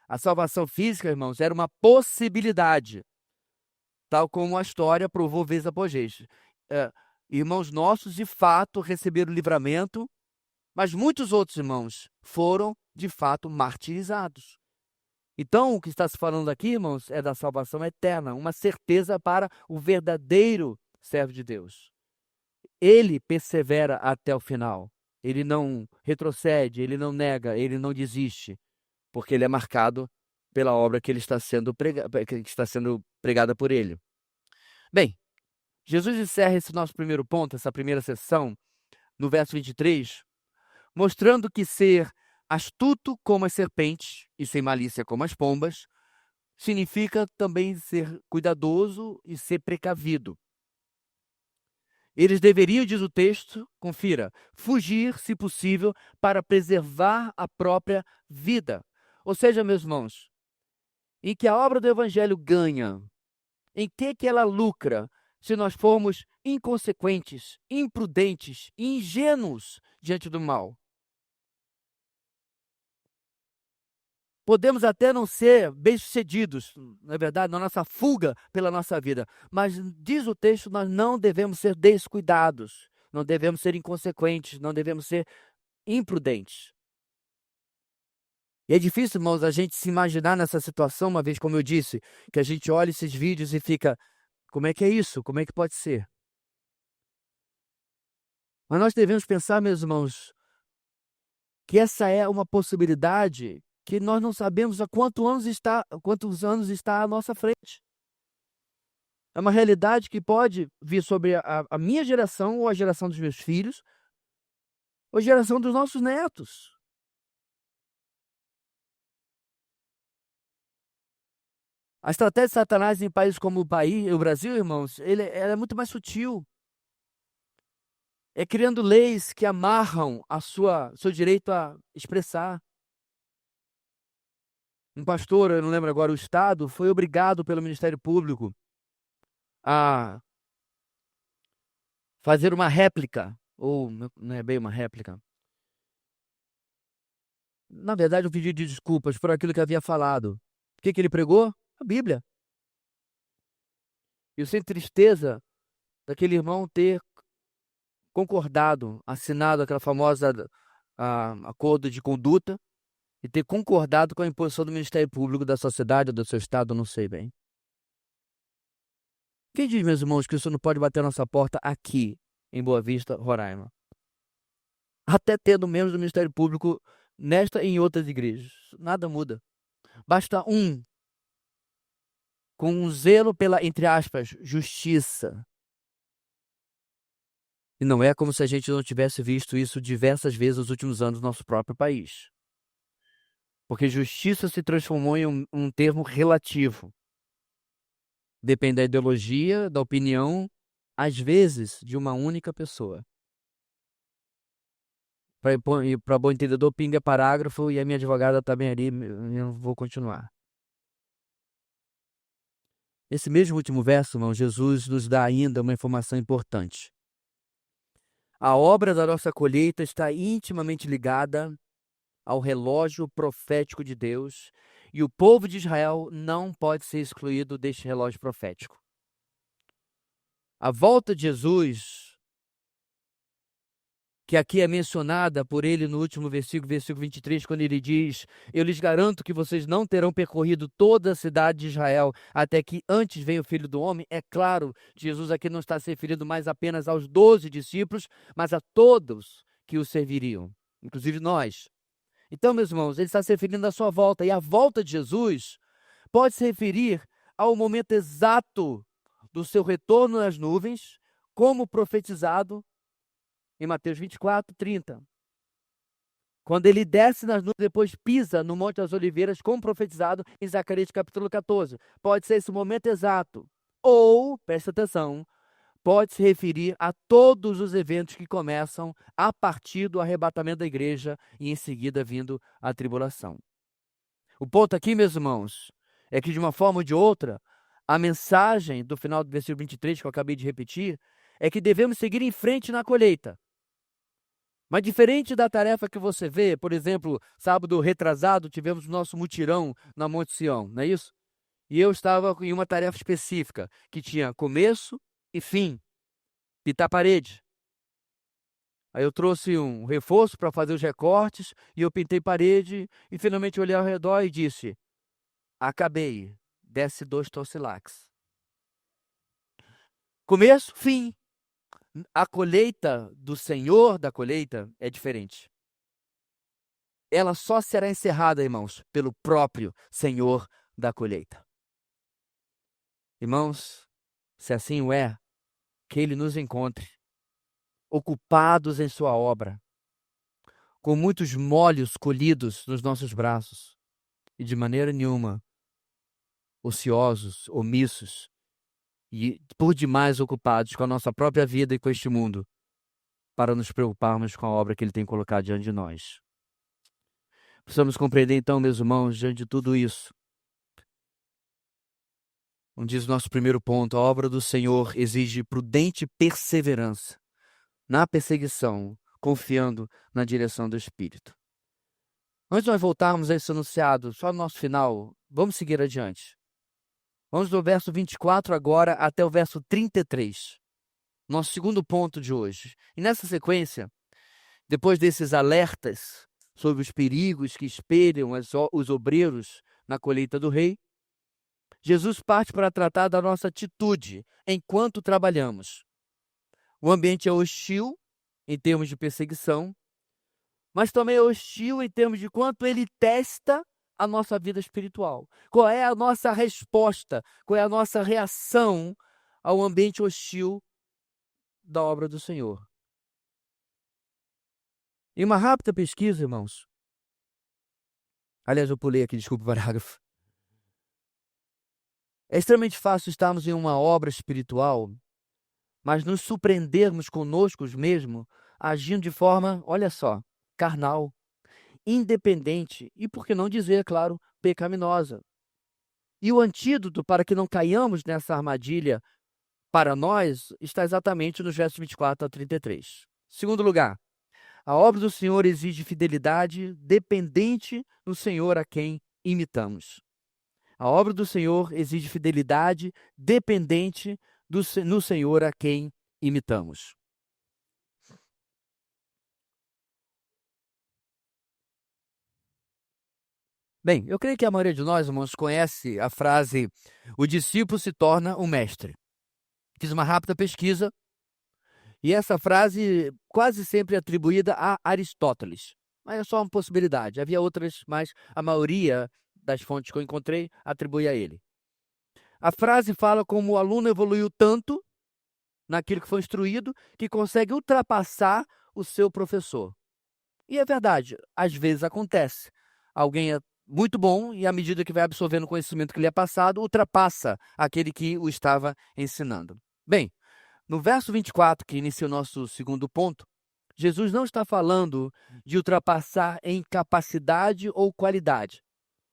A salvação física, irmãos, era uma possibilidade, tal como a história provou vez após vez. Irmãos nossos, de fato, receberam o livramento, mas muitos outros irmãos foram, de fato, martirizados. Então, o que está se falando aqui, irmãos, é da salvação eterna, uma certeza para o verdadeiro servo de Deus. Ele persevera até o final. Ele não retrocede, ele não nega, ele não desiste, porque ele é marcado pela obra que está sendo pregada por ele. Bem, Jesus encerra esse nosso primeiro ponto, essa primeira sessão, no verso 23, mostrando que ser astuto como as serpentes e sem malícia como as pombas significa também ser cuidadoso e ser precavido. Eles deveriam, diz o texto, confira, fugir, se possível, para preservar a própria vida. Ou seja, meus irmãos, em que a obra do Evangelho ganha, em que ela lucra, se nós formos inconsequentes, imprudentes e ingênuos diante do mal? Podemos até não ser bem-sucedidos, não é verdade, na nossa fuga pela nossa vida, mas diz o texto, nós não devemos ser descuidados, não devemos ser inconsequentes, não devemos ser imprudentes. E é difícil, irmãos, a gente se imaginar nessa situação, uma vez, como eu disse, que a gente olha esses vídeos e fica, como é que é isso? Como é que pode ser? Mas nós devemos pensar, meus irmãos, que essa é uma possibilidade que nós não sabemos há quantos anos está à nossa frente. É uma realidade que pode vir sobre a minha geração, ou a geração dos meus filhos, ou a geração dos nossos netos. A estratégia de Satanás em países como o Brasil, irmãos, ela é muito mais sutil. É criando leis que amarram seu direito a expressar. Um pastor, eu não lembro agora, o Estado, foi obrigado pelo Ministério Público a fazer uma réplica, ou não é bem uma réplica. Na verdade, um pedido de desculpas por aquilo que havia falado. O que ele pregou? A Bíblia. E eu sinto tristeza daquele irmão ter concordado, assinado aquela famosa acordo de conduta e ter concordado com a imposição do Ministério Público da sociedade ou do seu estado, não sei bem. Quem diz, meus irmãos, que isso não pode bater nossa porta aqui, em Boa Vista, Roraima? Até tendo membros do Ministério Público nesta e em outras igrejas. Nada muda. Basta um com um zelo pela, entre aspas, justiça. E não é como se a gente não tivesse visto isso diversas vezes nos últimos anos no nosso próprio país. Porque justiça se transformou em um termo relativo. Depende da ideologia, da opinião, às vezes, de uma única pessoa. Para bom entendedor, pinga parágrafo e a minha advogada está bem ali, eu vou continuar. Esse mesmo último verso, irmão, Jesus nos dá ainda uma informação importante. A obra da nossa colheita está intimamente ligada ao relógio profético de Deus E o povo de Israel não pode ser excluído deste relógio profético. A volta de Jesus, que aqui é mencionada por ele no último versículo 23, quando ele diz: eu lhes garanto que vocês não terão percorrido toda a cidade de Israel até que antes venha o Filho do Homem. É claro, Jesus aqui não está se referindo mais apenas aos 12 discípulos, mas a todos que o serviriam, inclusive nós. Então, meus irmãos, ele está se referindo à sua volta, e a volta de Jesus pode se referir ao momento exato do seu retorno nas nuvens, como profetizado em Mateus 24, 30. Quando ele desce nas nuvens, depois pisa no Monte das Oliveiras, como profetizado em Zacarias capítulo 14. Pode ser esse momento exato. Ou, preste atenção, pode se referir a todos os eventos que começam a partir do arrebatamento da igreja e em seguida vindo a tribulação. O ponto aqui, meus irmãos, é que de uma forma ou de outra, a mensagem do final do versículo 23, que eu acabei de repetir, é que devemos seguir em frente na colheita. Mas diferente da tarefa que você vê, por exemplo, sábado retrasado, tivemos o nosso mutirão na Monte Sião, não é isso? E eu estava em uma tarefa específica, que tinha começo e fim, pintar a parede. Aí eu trouxe um reforço para fazer os recortes, e eu pintei parede, e finalmente olhei ao redor e disse: acabei, desce 2 torcilax. Começo, fim. A colheita do Senhor da colheita é diferente. Ela só será encerrada, irmãos, pelo próprio Senhor da colheita. Irmãos, se assim o é, que Ele nos encontre ocupados em sua obra, com muitos molhos colhidos nos nossos braços, e de maneira nenhuma ociosos, omissos, e por demais ocupados com a nossa própria vida e com este mundo, para nos preocuparmos com a obra que Ele tem colocado diante de nós. Precisamos compreender então, meus irmãos, diante de tudo isso, como diz o nosso primeiro ponto, a obra do Senhor exige prudente perseverança na perseguição, confiando na direção do Espírito. Antes de nós voltarmos a esse enunciado, só no nosso final, vamos seguir adiante. Vamos do verso 24 agora até o verso 33, nosso segundo ponto de hoje. E nessa sequência, depois desses alertas sobre os perigos que espelham os obreiros na colheita do rei, Jesus parte para tratar da nossa atitude enquanto trabalhamos. O ambiente é hostil em termos de perseguição, mas também é hostil em termos de quanto ele testa a nossa vida espiritual. Qual é a nossa resposta? Qual é a nossa reação ao ambiente hostil da obra do Senhor? Em uma rápida pesquisa, irmãos, aliás, eu pulei aqui, desculpa o parágrafo. É extremamente fácil estarmos em uma obra espiritual, mas nos surpreendermos conosco mesmo, agindo de forma, olha só, carnal, independente e, por que não dizer, claro, pecaminosa. E o antídoto para que não caiamos nessa armadilha para nós está exatamente nos versos 24 a 33. Segundo lugar, a obra do Senhor exige fidelidade dependente no Senhor a quem imitamos. A obra do Senhor exige fidelidade dependente no Senhor a quem imitamos. Bem, eu creio que a maioria de nós, irmãos, conhece a frase: o discípulo se torna um mestre. Fiz uma rápida pesquisa e essa frase quase sempre é atribuída a Aristóteles. Mas é só uma possibilidade. Havia outras, mas a maioria das fontes que eu encontrei atribui a ele. A frase fala como o aluno evoluiu tanto naquilo que foi instruído que consegue ultrapassar o seu professor. E é verdade, às vezes acontece. Alguém é muito bom e, à medida que vai absorvendo o conhecimento que lhe é passado, ultrapassa aquele que o estava ensinando. Bem, no verso 24, que inicia o nosso segundo ponto, Jesus não está falando de ultrapassar em capacidade ou qualidade.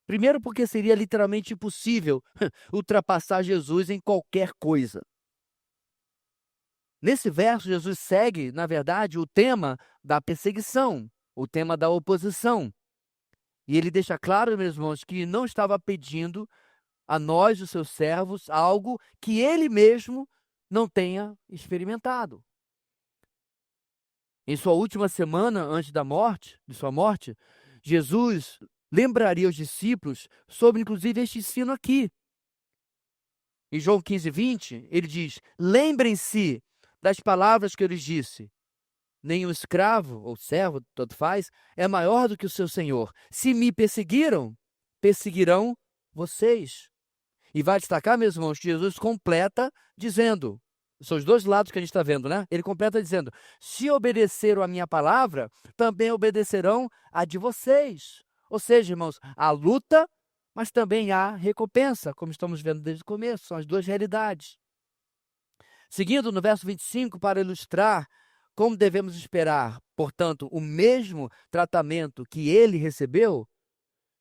Primeiro, porque seria literalmente impossível ultrapassar Jesus em qualquer coisa. Nesse verso, Jesus segue, na verdade, o tema da perseguição, o tema da oposição. E ele deixa claro, meus irmãos, que não estava pedindo a nós, os seus servos, algo que ele mesmo não tenha experimentado. Em sua última semana antes de sua morte, Jesus lembraria os discípulos sobre, inclusive, este ensino aqui. Em João 15:20, ele diz: lembrem-se das palavras que eu lhes disse. Nenhum escravo ou servo, tanto faz, é maior do que o seu senhor. Se me perseguiram, perseguirão vocês. E vai destacar, meus irmãos, que Jesus completa dizendo, são os dois lados que a gente está vendo, né? Ele completa dizendo: se obedeceram a minha palavra, também obedecerão a de vocês. Ou seja, irmãos, há luta, mas também há recompensa, como estamos vendo desde o começo. São as duas realidades. Seguindo no verso 25, para ilustrar como devemos esperar, portanto, o mesmo tratamento que ele recebeu,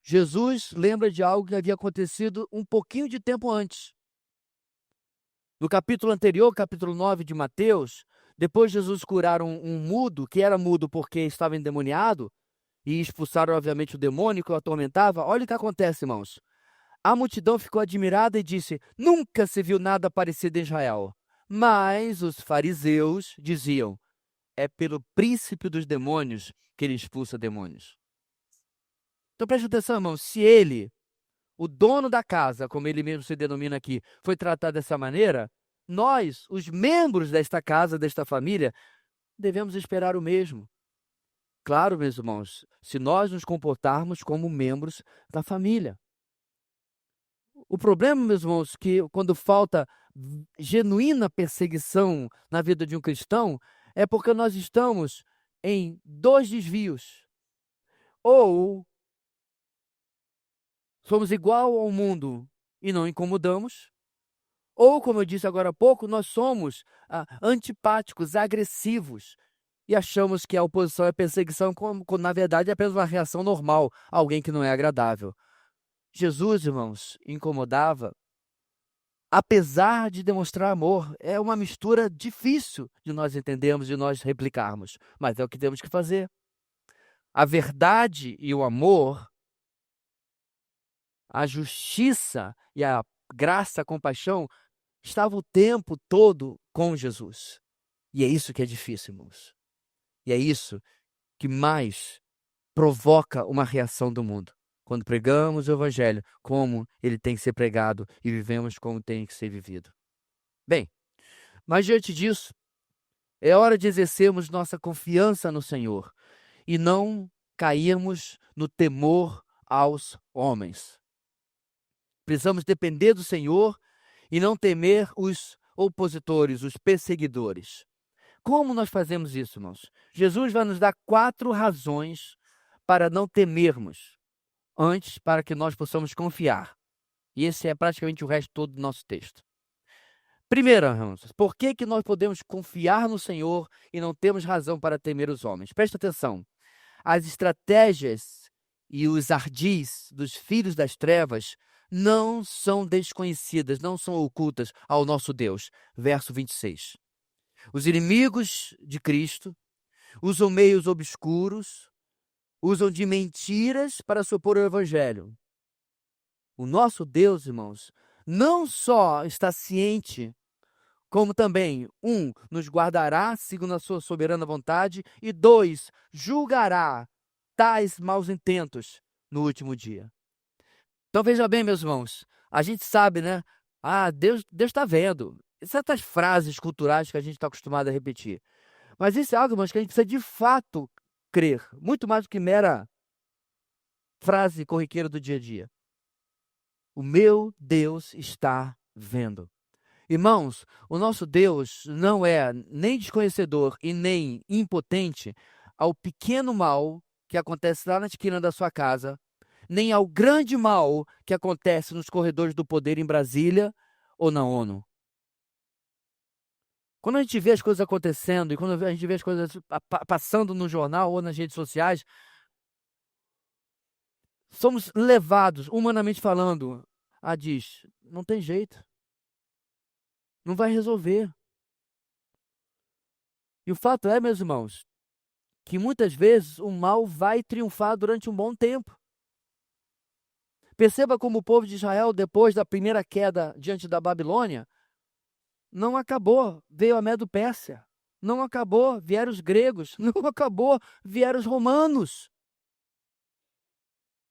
Jesus lembra de algo que havia acontecido um pouquinho de tempo antes. No capítulo anterior, capítulo 9 de Mateus, depois de Jesus curar um mudo, que era mudo porque estava endemoniado, e expulsaram, obviamente, o demônio que o atormentava, olha o que acontece, irmãos. A multidão ficou admirada e disse: nunca se viu nada parecido em Israel. Mas os fariseus diziam: é pelo príncipe dos demônios que ele expulsa demônios. Então preste atenção, irmão, se ele, o dono da casa, como ele mesmo se denomina aqui, foi tratado dessa maneira, nós, os membros desta casa, desta família, devemos esperar o mesmo. Claro, meus irmãos, se nós nos comportarmos como membros da família. O problema, meus irmãos, que quando falta genuína perseguição na vida de um cristão, é porque nós estamos em dois desvios. Ou somos igual ao mundo e não incomodamos, ou, como eu disse agora há pouco, nós somos antipáticos, agressivos, e achamos que a oposição é perseguição, quando na verdade é apenas uma reação normal a alguém que não é agradável. Jesus, irmãos, incomodava, apesar de demonstrar amor. É uma mistura difícil de nós entendermos, de nós replicarmos, mas é o que temos que fazer. A verdade e o amor, a justiça e a graça, a compaixão, estavam o tempo todo com Jesus. E é isso que é difícil, irmãos. E é isso que mais provoca uma reação do mundo. Quando pregamos o Evangelho, como ele tem que ser pregado e vivemos como tem que ser vivido. Bem, mas diante disso, é hora de exercermos nossa confiança no Senhor e não cairmos no temor aos homens. Precisamos depender do Senhor e não temer os opositores, os perseguidores. Como nós fazemos isso, irmãos? Jesus vai nos dar 4 razões para não temermos, antes para que nós possamos confiar. E esse é praticamente o resto todo do nosso texto. Primeiro, irmãos, por que nós podemos confiar no Senhor e não temos razão para temer os homens? Presta atenção. As estratégias e os ardis dos filhos das trevas não são desconhecidas, não são ocultas ao nosso Deus. Verso 26. Os inimigos de Cristo usam meios obscuros, usam de mentiras para supor o Evangelho. O nosso Deus, irmãos, não só está ciente, como também, 1, nos guardará segundo a sua soberana vontade, e 2, julgará tais maus intentos no último dia. Então veja bem, meus irmãos, a gente sabe, né? Deus está vendo. Certas frases culturais que a gente está acostumado a repetir. Mas isso é algo, irmãos, que a gente precisa de fato crer, muito mais do que mera frase corriqueira do dia a dia. O meu Deus está vendo. Irmãos, o nosso Deus não é nem desconhecedor e nem impotente ao pequeno mal que acontece lá na esquina da sua casa, nem ao grande mal que acontece nos corredores do poder em Brasília ou na ONU. Quando a gente vê as coisas acontecendo e quando a gente vê as coisas passando no jornal ou nas redes sociais, somos levados, humanamente falando, diz, não tem jeito. Não vai resolver. E o fato é, meus irmãos, que muitas vezes o mal vai triunfar durante um bom tempo. Perceba como o povo de Israel, depois da primeira queda diante da Babilônia, não acabou, veio a Medo-Pérsia. Não acabou, vieram os gregos. Não acabou, vieram os romanos.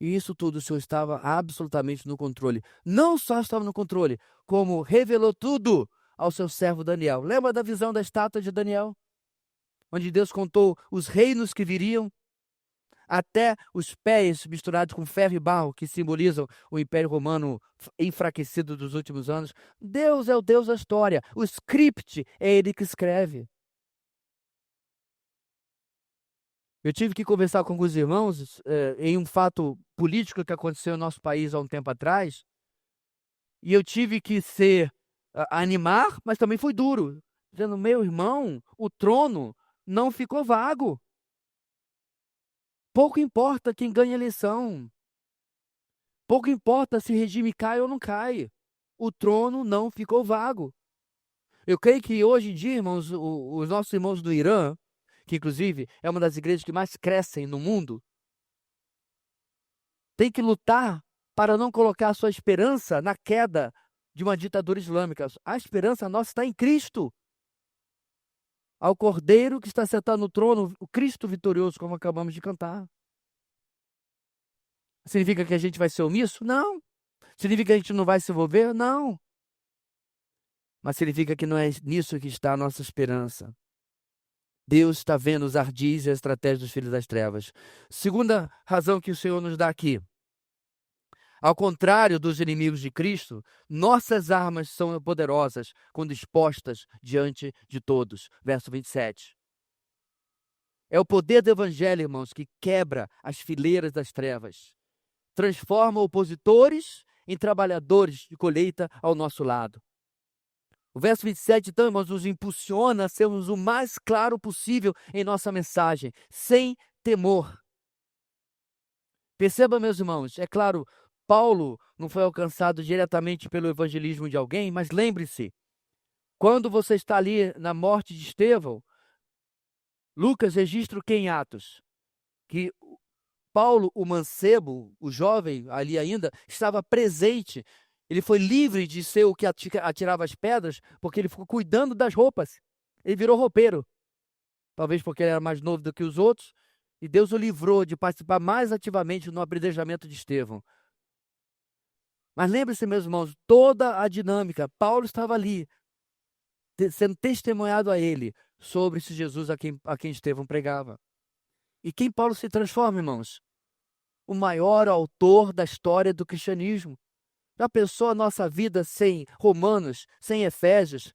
E isso tudo o Senhor estava absolutamente no controle. Não só estava no controle, como revelou tudo ao seu servo Daniel. Lembra da visão da estátua de Daniel? Onde Deus contou os reinos que viriam, até os pés misturados com ferro e barro, que simbolizam o Império Romano enfraquecido dos últimos anos. Deus é o Deus da história. O script é Ele que escreve. Eu tive que conversar com alguns irmãos em um fato político que aconteceu no nosso país há um tempo atrás, e eu tive que animar, mas também foi duro, dizendo: meu irmão, o trono não ficou vago. Pouco importa quem ganha a eleição. Pouco importa se o regime cai ou não cai. O trono não ficou vago. Eu creio que hoje em dia, irmãos, os nossos irmãos do Irã, que inclusive é uma das igrejas que mais crescem no mundo, tem que lutar para não colocar a sua esperança na queda de uma ditadura islâmica. A esperança nossa está em Cristo. Ao Cordeiro que está sentado no trono, o Cristo vitorioso, como acabamos de cantar. Significa que a gente vai ser omisso? Não. Significa que a gente não vai se envolver? Não. Mas significa que não é nisso que está a nossa esperança. Deus está vendo os ardis e as estratégias dos filhos das trevas. Segunda razão que o Senhor nos dá aqui. Ao contrário dos inimigos de Cristo, nossas armas são poderosas quando expostas diante de todos. Verso 27. É o poder do Evangelho, irmãos, que quebra as fileiras das trevas. Transforma opositores em trabalhadores de colheita ao nosso lado. O verso 27, então, irmãos, nos impulsiona a sermos o mais claro possível em nossa mensagem, sem temor. Perceba, meus irmãos, é claro, Paulo não foi alcançado diretamente pelo evangelismo de alguém, mas lembre-se, quando você está ali na morte de Estevão, Lucas registra o que em Atos? Que Paulo, o mancebo, o jovem ali ainda, estava presente. Ele foi livre de ser o que atirava as pedras, porque ele ficou cuidando das roupas. Ele virou roupeiro. Talvez porque ele era mais novo do que os outros. E Deus o livrou de participar mais ativamente no apedrejamento de Estevão. Mas lembre-se, meus irmãos, toda a dinâmica. Paulo estava ali, sendo testemunhado a ele sobre esse Jesus a quem Estevão pregava. E quem Paulo se transforma, irmãos? O maior autor da história do cristianismo. Já pensou a nossa vida sem Romanos, sem Efésios?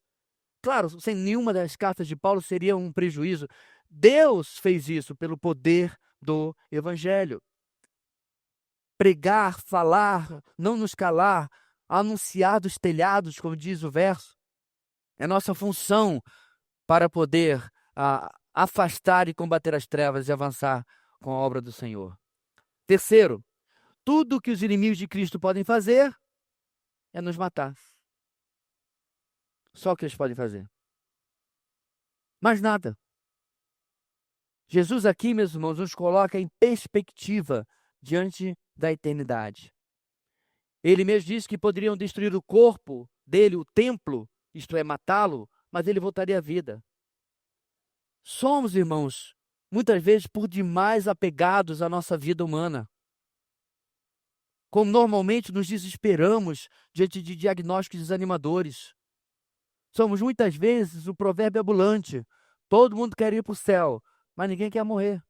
Claro, sem nenhuma das cartas de Paulo seria um prejuízo. Deus fez isso pelo poder do Evangelho. Pregar, falar, não nos calar, anunciar dos telhados, como diz o verso, é nossa função para poder afastar e combater as trevas e avançar com a obra do Senhor. Terceiro, tudo que os inimigos de Cristo podem fazer é nos matar. Só o que eles podem fazer. Mais nada. Jesus aqui, meus irmãos, nos coloca em perspectiva diante da eternidade. Ele mesmo disse que poderiam destruir o corpo dele, o templo, isto é, matá-lo, mas ele voltaria à vida. Somos, irmãos, muitas vezes por demais apegados à nossa vida humana. Como normalmente nos desesperamos diante de diagnósticos desanimadores. Somos muitas vezes o provérbio ambulante. Todo mundo quer ir para o céu, mas ninguém quer morrer.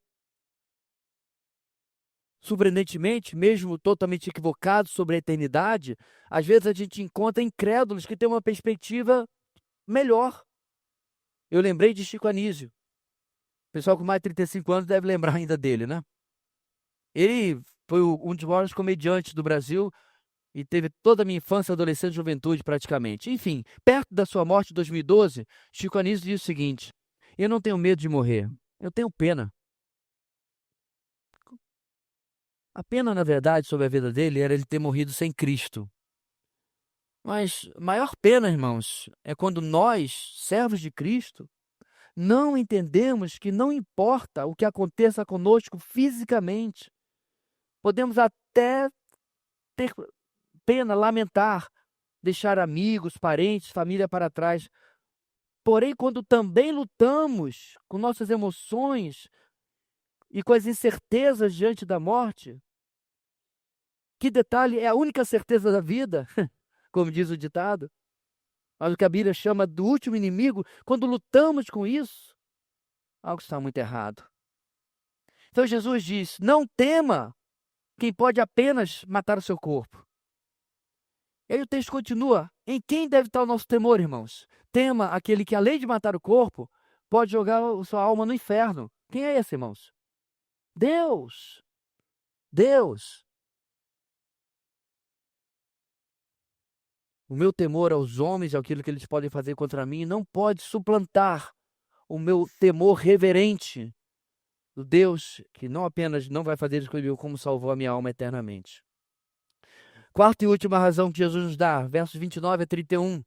Surpreendentemente, mesmo totalmente equivocados sobre a eternidade, às vezes a gente encontra incrédulos que têm uma perspectiva melhor. Eu lembrei de Chico Anísio. O pessoal com mais de 35 anos deve lembrar ainda dele, né? Ele foi um dos maiores comediantes do Brasil e teve toda a minha infância, adolescência e juventude praticamente. Enfim, perto da sua morte em 2012, Chico Anísio disse o seguinte: eu não tenho medo de morrer, eu tenho pena. A pena, na verdade, sobre a vida dele era ele ter morrido sem Cristo. Mas a maior pena, irmãos, é quando nós, servos de Cristo, não entendemos que não importa o que aconteça conosco fisicamente. Podemos até ter pena, lamentar, deixar amigos, parentes, família para trás. Porém, quando também lutamos com nossas emoções e com as incertezas diante da morte, que detalhe, é a única certeza da vida, como diz o ditado, mas o que a Bíblia chama do último inimigo, quando lutamos com isso, algo está muito errado. Então Jesus diz: não tema quem pode apenas matar o seu corpo. E aí o texto continua: em quem deve estar o nosso temor, irmãos? Tema aquele que, além de matar o corpo, pode jogar a sua alma no inferno. Quem é esse, irmãos? Deus. Deus. O meu temor aos homens, aquilo que eles podem fazer contra mim, não pode suplantar o meu temor reverente do Deus que não apenas não vai fazer isso comigo, como salvou a minha alma eternamente. Quarta e última razão que Jesus nos dá, versos 29 a 31.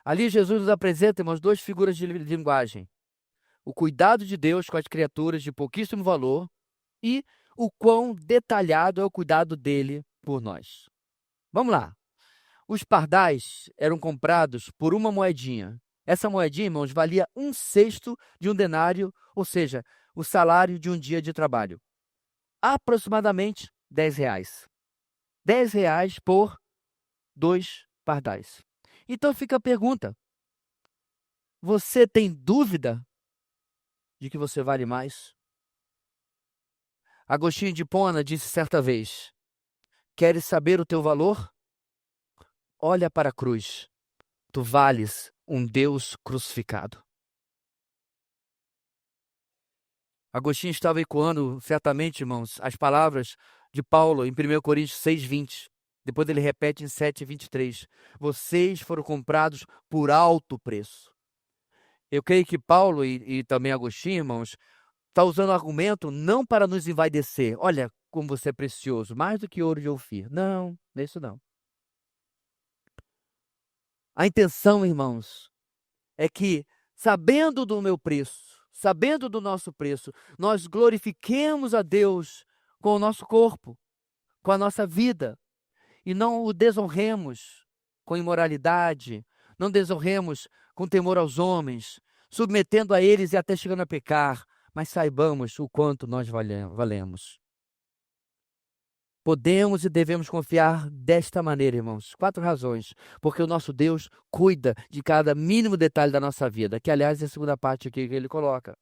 Ali Jesus nos apresenta, irmãos, duas figuras de linguagem. O cuidado de Deus com as criaturas de pouquíssimo valor e o quão detalhado é o cuidado dele por nós. Vamos lá. Os pardais eram comprados por uma moedinha. Essa moedinha, irmãos, valia 1/6 de um denário, ou seja, o salário de um dia de trabalho. Aproximadamente R$ 10. R$ 10 por 2 pardais. Então fica a pergunta: você tem dúvida de que você vale mais? Agostinho de Hipona disse certa vez: queres saber o teu valor? Olha para a cruz. Tu vales um Deus crucificado. Agostinho estava ecoando, certamente, irmãos, as palavras de Paulo em 1 Coríntios 6:20. Depois ele repete em 7:23. Vocês foram comprados por alto preço. Eu creio que Paulo e também Agostinho, irmãos, está usando o argumento não para nos envaidecer. Olha como você é precioso, mais do que ouro de Ofir. Não, isso não. A intenção, irmãos, é que, sabendo do meu preço, sabendo do nosso preço, nós glorifiquemos a Deus com o nosso corpo, com a nossa vida, e não o desonremos com imoralidade, não desonremos com temor aos homens, submetendo a eles e até chegando a pecar, mas saibamos o quanto nós valemos. Podemos e devemos confiar desta maneira, irmãos. 4 razões. Porque o nosso Deus cuida de cada mínimo detalhe da nossa vida, que aliás é a segunda parte aqui que ele coloca.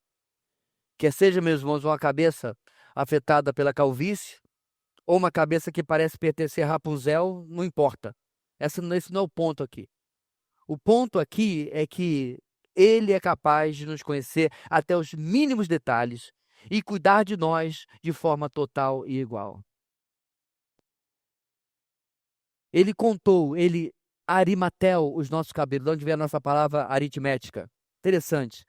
Quer seja, meus irmãos, uma cabeça afetada pela calvície, ou uma cabeça que parece pertencer a Rapunzel, não importa. Esse não é o ponto aqui. O ponto aqui é que ele é capaz de nos conhecer até os mínimos detalhes e cuidar de nós de forma total e igual. Ele contou, ele arimatel os nossos cabelos, de onde vem a nossa palavra aritmética. Interessante.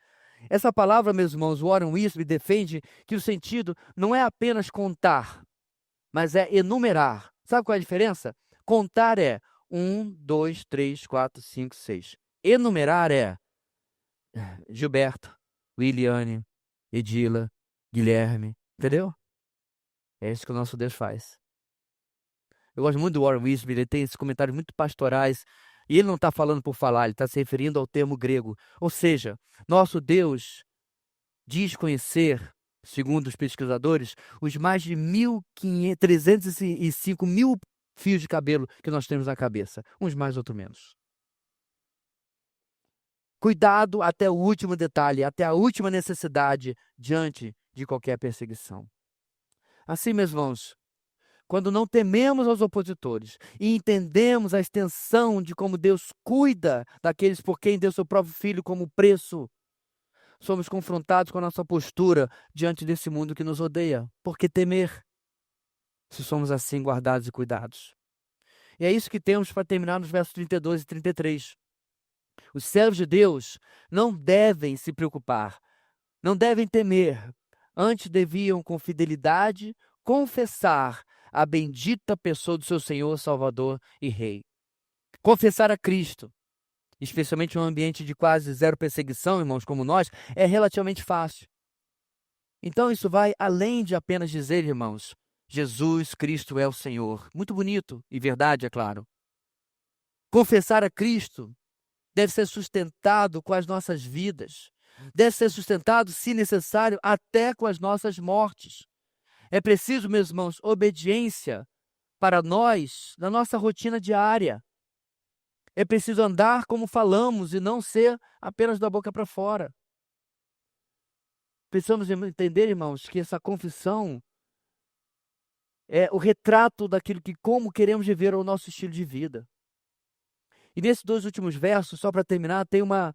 Essa palavra, meus irmãos, Warren Wiersbe defende que o sentido não é apenas contar, mas é enumerar. Sabe qual é a diferença? Contar é 1, 2, 3, 4, 5, 6. Enumerar é Gilberto, Liliane, Edila, Guilherme. Entendeu? É isso que o nosso Deus faz. Eu gosto muito do Warren Wiersbe, ele tem esses comentários muito pastorais, e ele não está falando por falar, ele está se referindo ao termo grego. Ou seja, nosso Deus diz conhecer, segundo os pesquisadores, os mais de 305 mil fios de cabelo que nós temos na cabeça, uns mais, outros menos. Cuidado até o último detalhe, até a última necessidade diante de qualquer perseguição. Assim, meus irmãos, quando não tememos aos opositores e entendemos a extensão de como Deus cuida daqueles por quem deu seu próprio Filho como preço, somos confrontados com a nossa postura diante desse mundo que nos odeia. Por que temer, se somos assim guardados e cuidados? E é isso que temos para terminar nos versos 32 e 33. Os servos de Deus não devem se preocupar, não devem temer, antes deviam com fidelidade confessar a bendita pessoa do seu Senhor, Salvador e Rei. Confessar a Cristo, especialmente em um ambiente de quase zero perseguição, irmãos, como nós, é relativamente fácil. Então isso vai além de apenas dizer, irmãos, Jesus Cristo é o Senhor. Muito bonito e verdade, é claro. Confessar a Cristo deve ser sustentado com as nossas vidas. Deve ser sustentado, se necessário, até com as nossas mortes. É preciso, meus irmãos, obediência para nós, na nossa rotina diária. É preciso andar como falamos e não ser apenas da boca para fora. Precisamos entender, irmãos, que essa confissão é o retrato daquilo que, como queremos viver o nosso estilo de vida. E nesses dois últimos versos, só para terminar, tem uma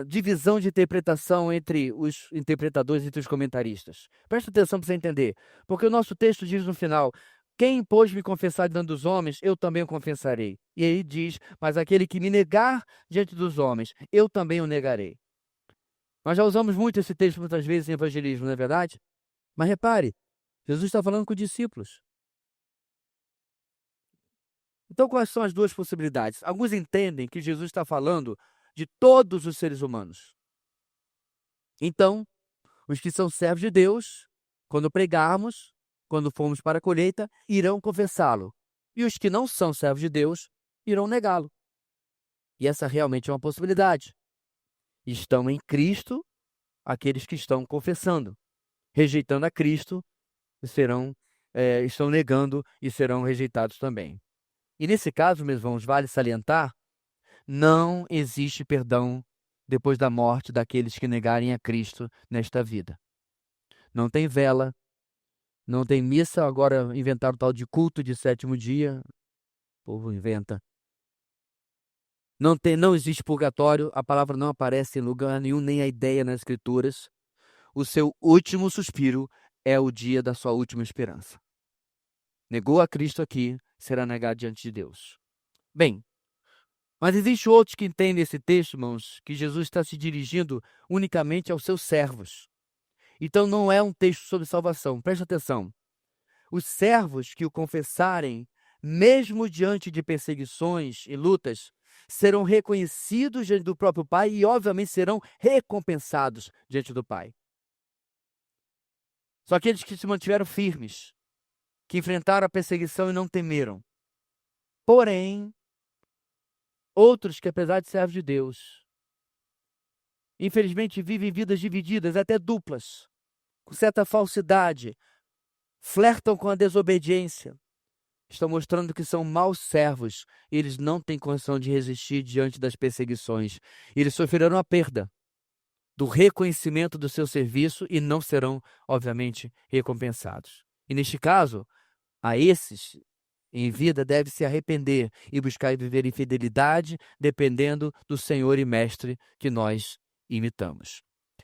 divisão de interpretação entre os interpretadores, entre os comentaristas. Presta atenção para você entender, porque o nosso texto diz no final: quem pôs me confessar diante dos homens, eu também o confessarei. E aí diz: mas aquele que me negar diante dos homens, eu também o negarei. Nós já usamos muito esse texto muitas vezes em evangelismo, não é verdade? Mas repare, Jesus está falando com os discípulos. Então, quais são as duas possibilidades? Alguns entendem que Jesus está falando de todos os seres humanos. Então, os que são servos de Deus, quando pregarmos, quando formos para a colheita, irão confessá-lo. E os que não são servos de Deus, irão negá-lo. E essa realmente é uma possibilidade. Estão em Cristo aqueles que estão confessando. Rejeitando a Cristo, estão negando e serão rejeitados também. E nesse caso, meus irmãos, vale salientar, não existe perdão depois da morte daqueles que negarem a Cristo nesta vida. Não tem vela, não tem missa. Agora inventaram o tal de culto de sétimo dia. O povo inventa. Não existe purgatório, a palavra não aparece em lugar nenhum, nem a ideia nas Escrituras. O seu último suspiro é o dia da sua última esperança. Negou a Cristo aqui, será negado diante de Deus. Bem, mas existem outros que entendem esse texto, irmãos, que Jesus está se dirigindo unicamente aos seus servos. Então não é um texto sobre salvação. Preste atenção. Os servos que o confessarem, mesmo diante de perseguições e lutas, serão reconhecidos diante do próprio Pai e, obviamente, serão recompensados diante do Pai. Só aqueles que se mantiveram firmes, que enfrentaram a perseguição e não temeram. Porém, outros que, apesar de servos de Deus, infelizmente vivem vidas divididas, até duplas, com certa falsidade, flertam com a desobediência, estão mostrando que são maus servos e eles não têm condição de resistir diante das perseguições. Eles sofrerão a perda do reconhecimento do seu serviço e não serão, obviamente, recompensados. E neste caso, a esses em vida deve se arrepender e buscar viver em fidelidade, dependendo do Senhor e Mestre que nós imitamos.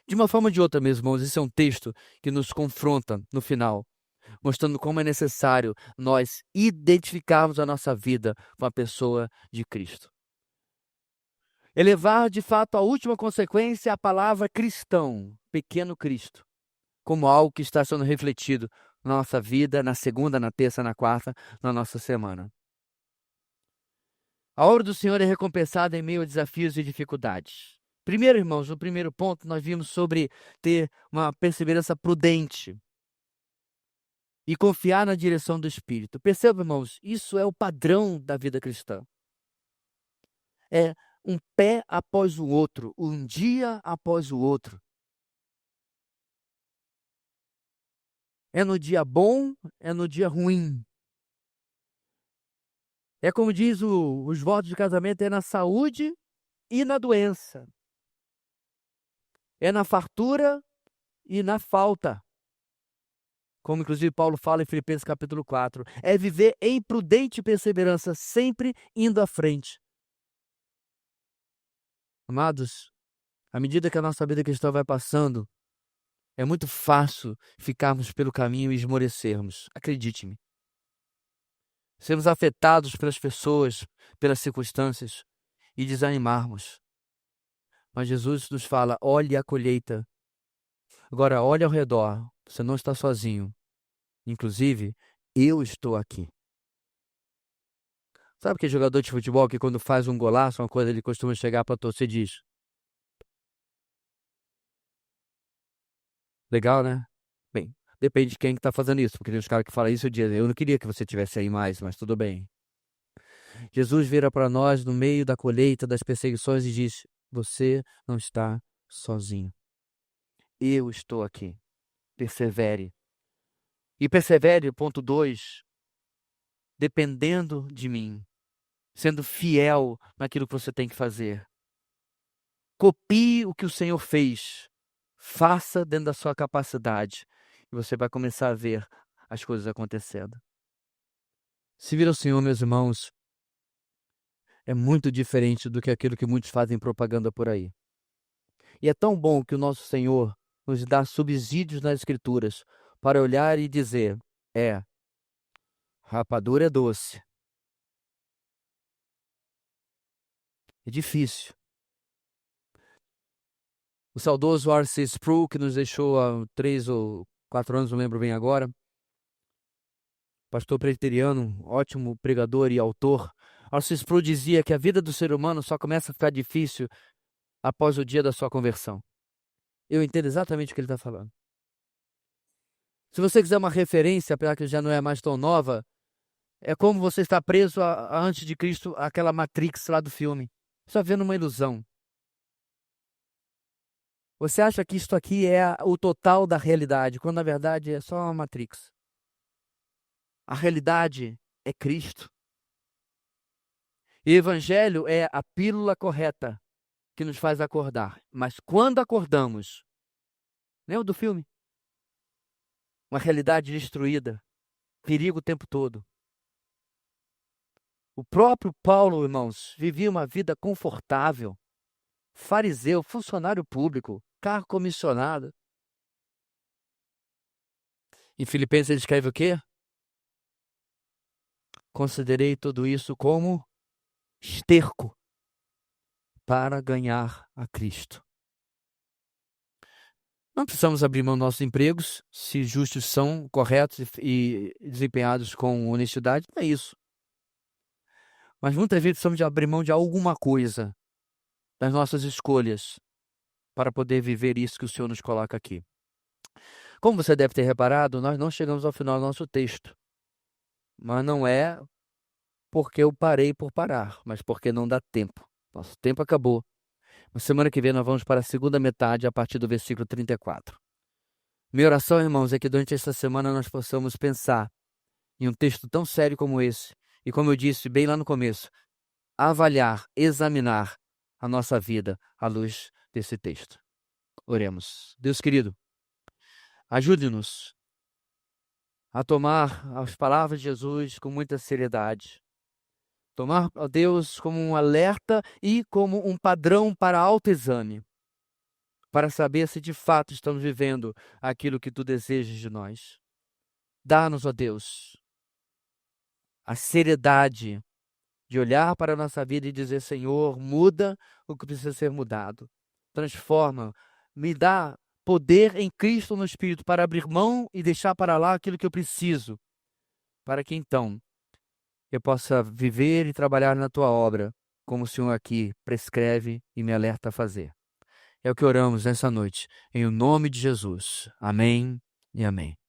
De uma forma ou de outra, meus irmãos, esse é um texto que nos confronta no final, mostrando como é necessário nós identificarmos a nossa vida com a pessoa de Cristo. Elevar, de fato, a última consequência a palavra cristão, pequeno Cristo, como algo que está sendo refletido na nossa vida, na segunda, na terça, na quarta, na nossa semana. A obra do Senhor é recompensada em meio a desafios e dificuldades. Primeiro, irmãos, no primeiro ponto, nós vimos sobre ter uma perseverança prudente e confiar na direção do Espírito. Perceba, irmãos, isso é o padrão da vida cristã. É um pé após o outro, um dia após o outro. É no dia bom, é no dia ruim. É como diz os votos de casamento, é na saúde e na doença. É na fartura e na falta. Como inclusive Paulo fala em Filipenses capítulo 4. É viver em prudente perseverança, sempre indo à frente. Amados, à medida que a nossa vida cristã vai passando, é muito fácil ficarmos pelo caminho e esmorecermos. Acredite-me. Sermos afetados pelas pessoas, pelas circunstâncias e desanimarmos. Mas Jesus nos fala: olhe a colheita. Agora, olhe ao redor. Você não está sozinho. Inclusive, eu estou aqui. Sabe aquele jogador de futebol que quando faz um golaço, uma coisa, ele costuma chegar para a torcida e diz: legal, né? Bem, Depende de quem que tá fazendo isso, porque tem os caras que falam isso e dizem, eu não queria que você tivesse aí mais, mas tudo bem. Jesus vira para nós no meio da colheita, das perseguições e diz, você não está sozinho. Eu estou aqui. Persevere. E persevere, ponto 2, dependendo de mim, sendo fiel naquilo que você tem que fazer. Copie o que o Senhor fez. Faça dentro da sua capacidade. E você vai começar a ver as coisas acontecendo. Se vir ao Senhor, meus irmãos, é muito diferente do que aquilo que muitos fazem propaganda por aí. E é tão bom que o nosso Senhor nos dá subsídios nas Escrituras para olhar e dizer, rapadura é doce. É difícil. O saudoso R.C. Sproul, que nos deixou há 3 ou 4 anos, não lembro bem agora, pastor presbiteriano, ótimo pregador e autor, R.C. Sproul dizia que a vida do ser humano só começa a ficar difícil após o dia da sua conversão. Eu entendo exatamente o que ele está falando. Se você quiser uma referência, apesar que já não é mais tão nova, é como você está preso antes de Cristo, àquela Matrix lá do filme. Só vendo uma ilusão. Você acha que isto aqui é o total da realidade, quando na verdade é só uma Matrix. A realidade é Cristo. E o Evangelho é a pílula correta que nos faz acordar. Mas quando acordamos, lembra do filme? Uma realidade destruída, perigo o tempo todo. O próprio Paulo, irmãos, vivia uma vida confortável, fariseu, funcionário público, carro comissionado. Em Filipenses ele escreve o quê? Considerei tudo isso como esterco para ganhar a Cristo. Não precisamos abrir mão dos nossos empregos, se justos são, corretos e desempenhados com honestidade, não é isso. Mas muitas vezes precisamos de abrir mão de alguma coisa, das nossas escolhas, para poder viver isso que o Senhor nos coloca aqui. Como você deve ter reparado, nós não chegamos ao final do nosso texto. Mas não é porque eu parei por parar, mas porque não dá tempo. Nosso tempo acabou. Na semana que vem nós vamos para a segunda metade, a partir do versículo 34. Minha oração, irmãos, é que durante esta semana nós possamos pensar em um texto tão sério como esse, e como eu disse bem lá no começo, avaliar, examinar a nossa vida à luz desse texto. Oremos. Deus querido, ajude-nos a tomar as palavras de Jesus com muita seriedade. Tomar, ó Deus, como um alerta e como um padrão para autoexame, para saber se de fato estamos vivendo aquilo que Tu desejas de nós. Dá-nos, ó Deus, a seriedade de olhar para a nossa vida e dizer, Senhor, muda o que precisa ser mudado. Transforma, me dá poder em Cristo no Espírito para abrir mão e deixar para lá aquilo que eu preciso, para que então eu possa viver e trabalhar na Tua obra, como o Senhor aqui prescreve e me alerta a fazer. É o que oramos nessa noite, em o nome de Jesus. Amém e amém.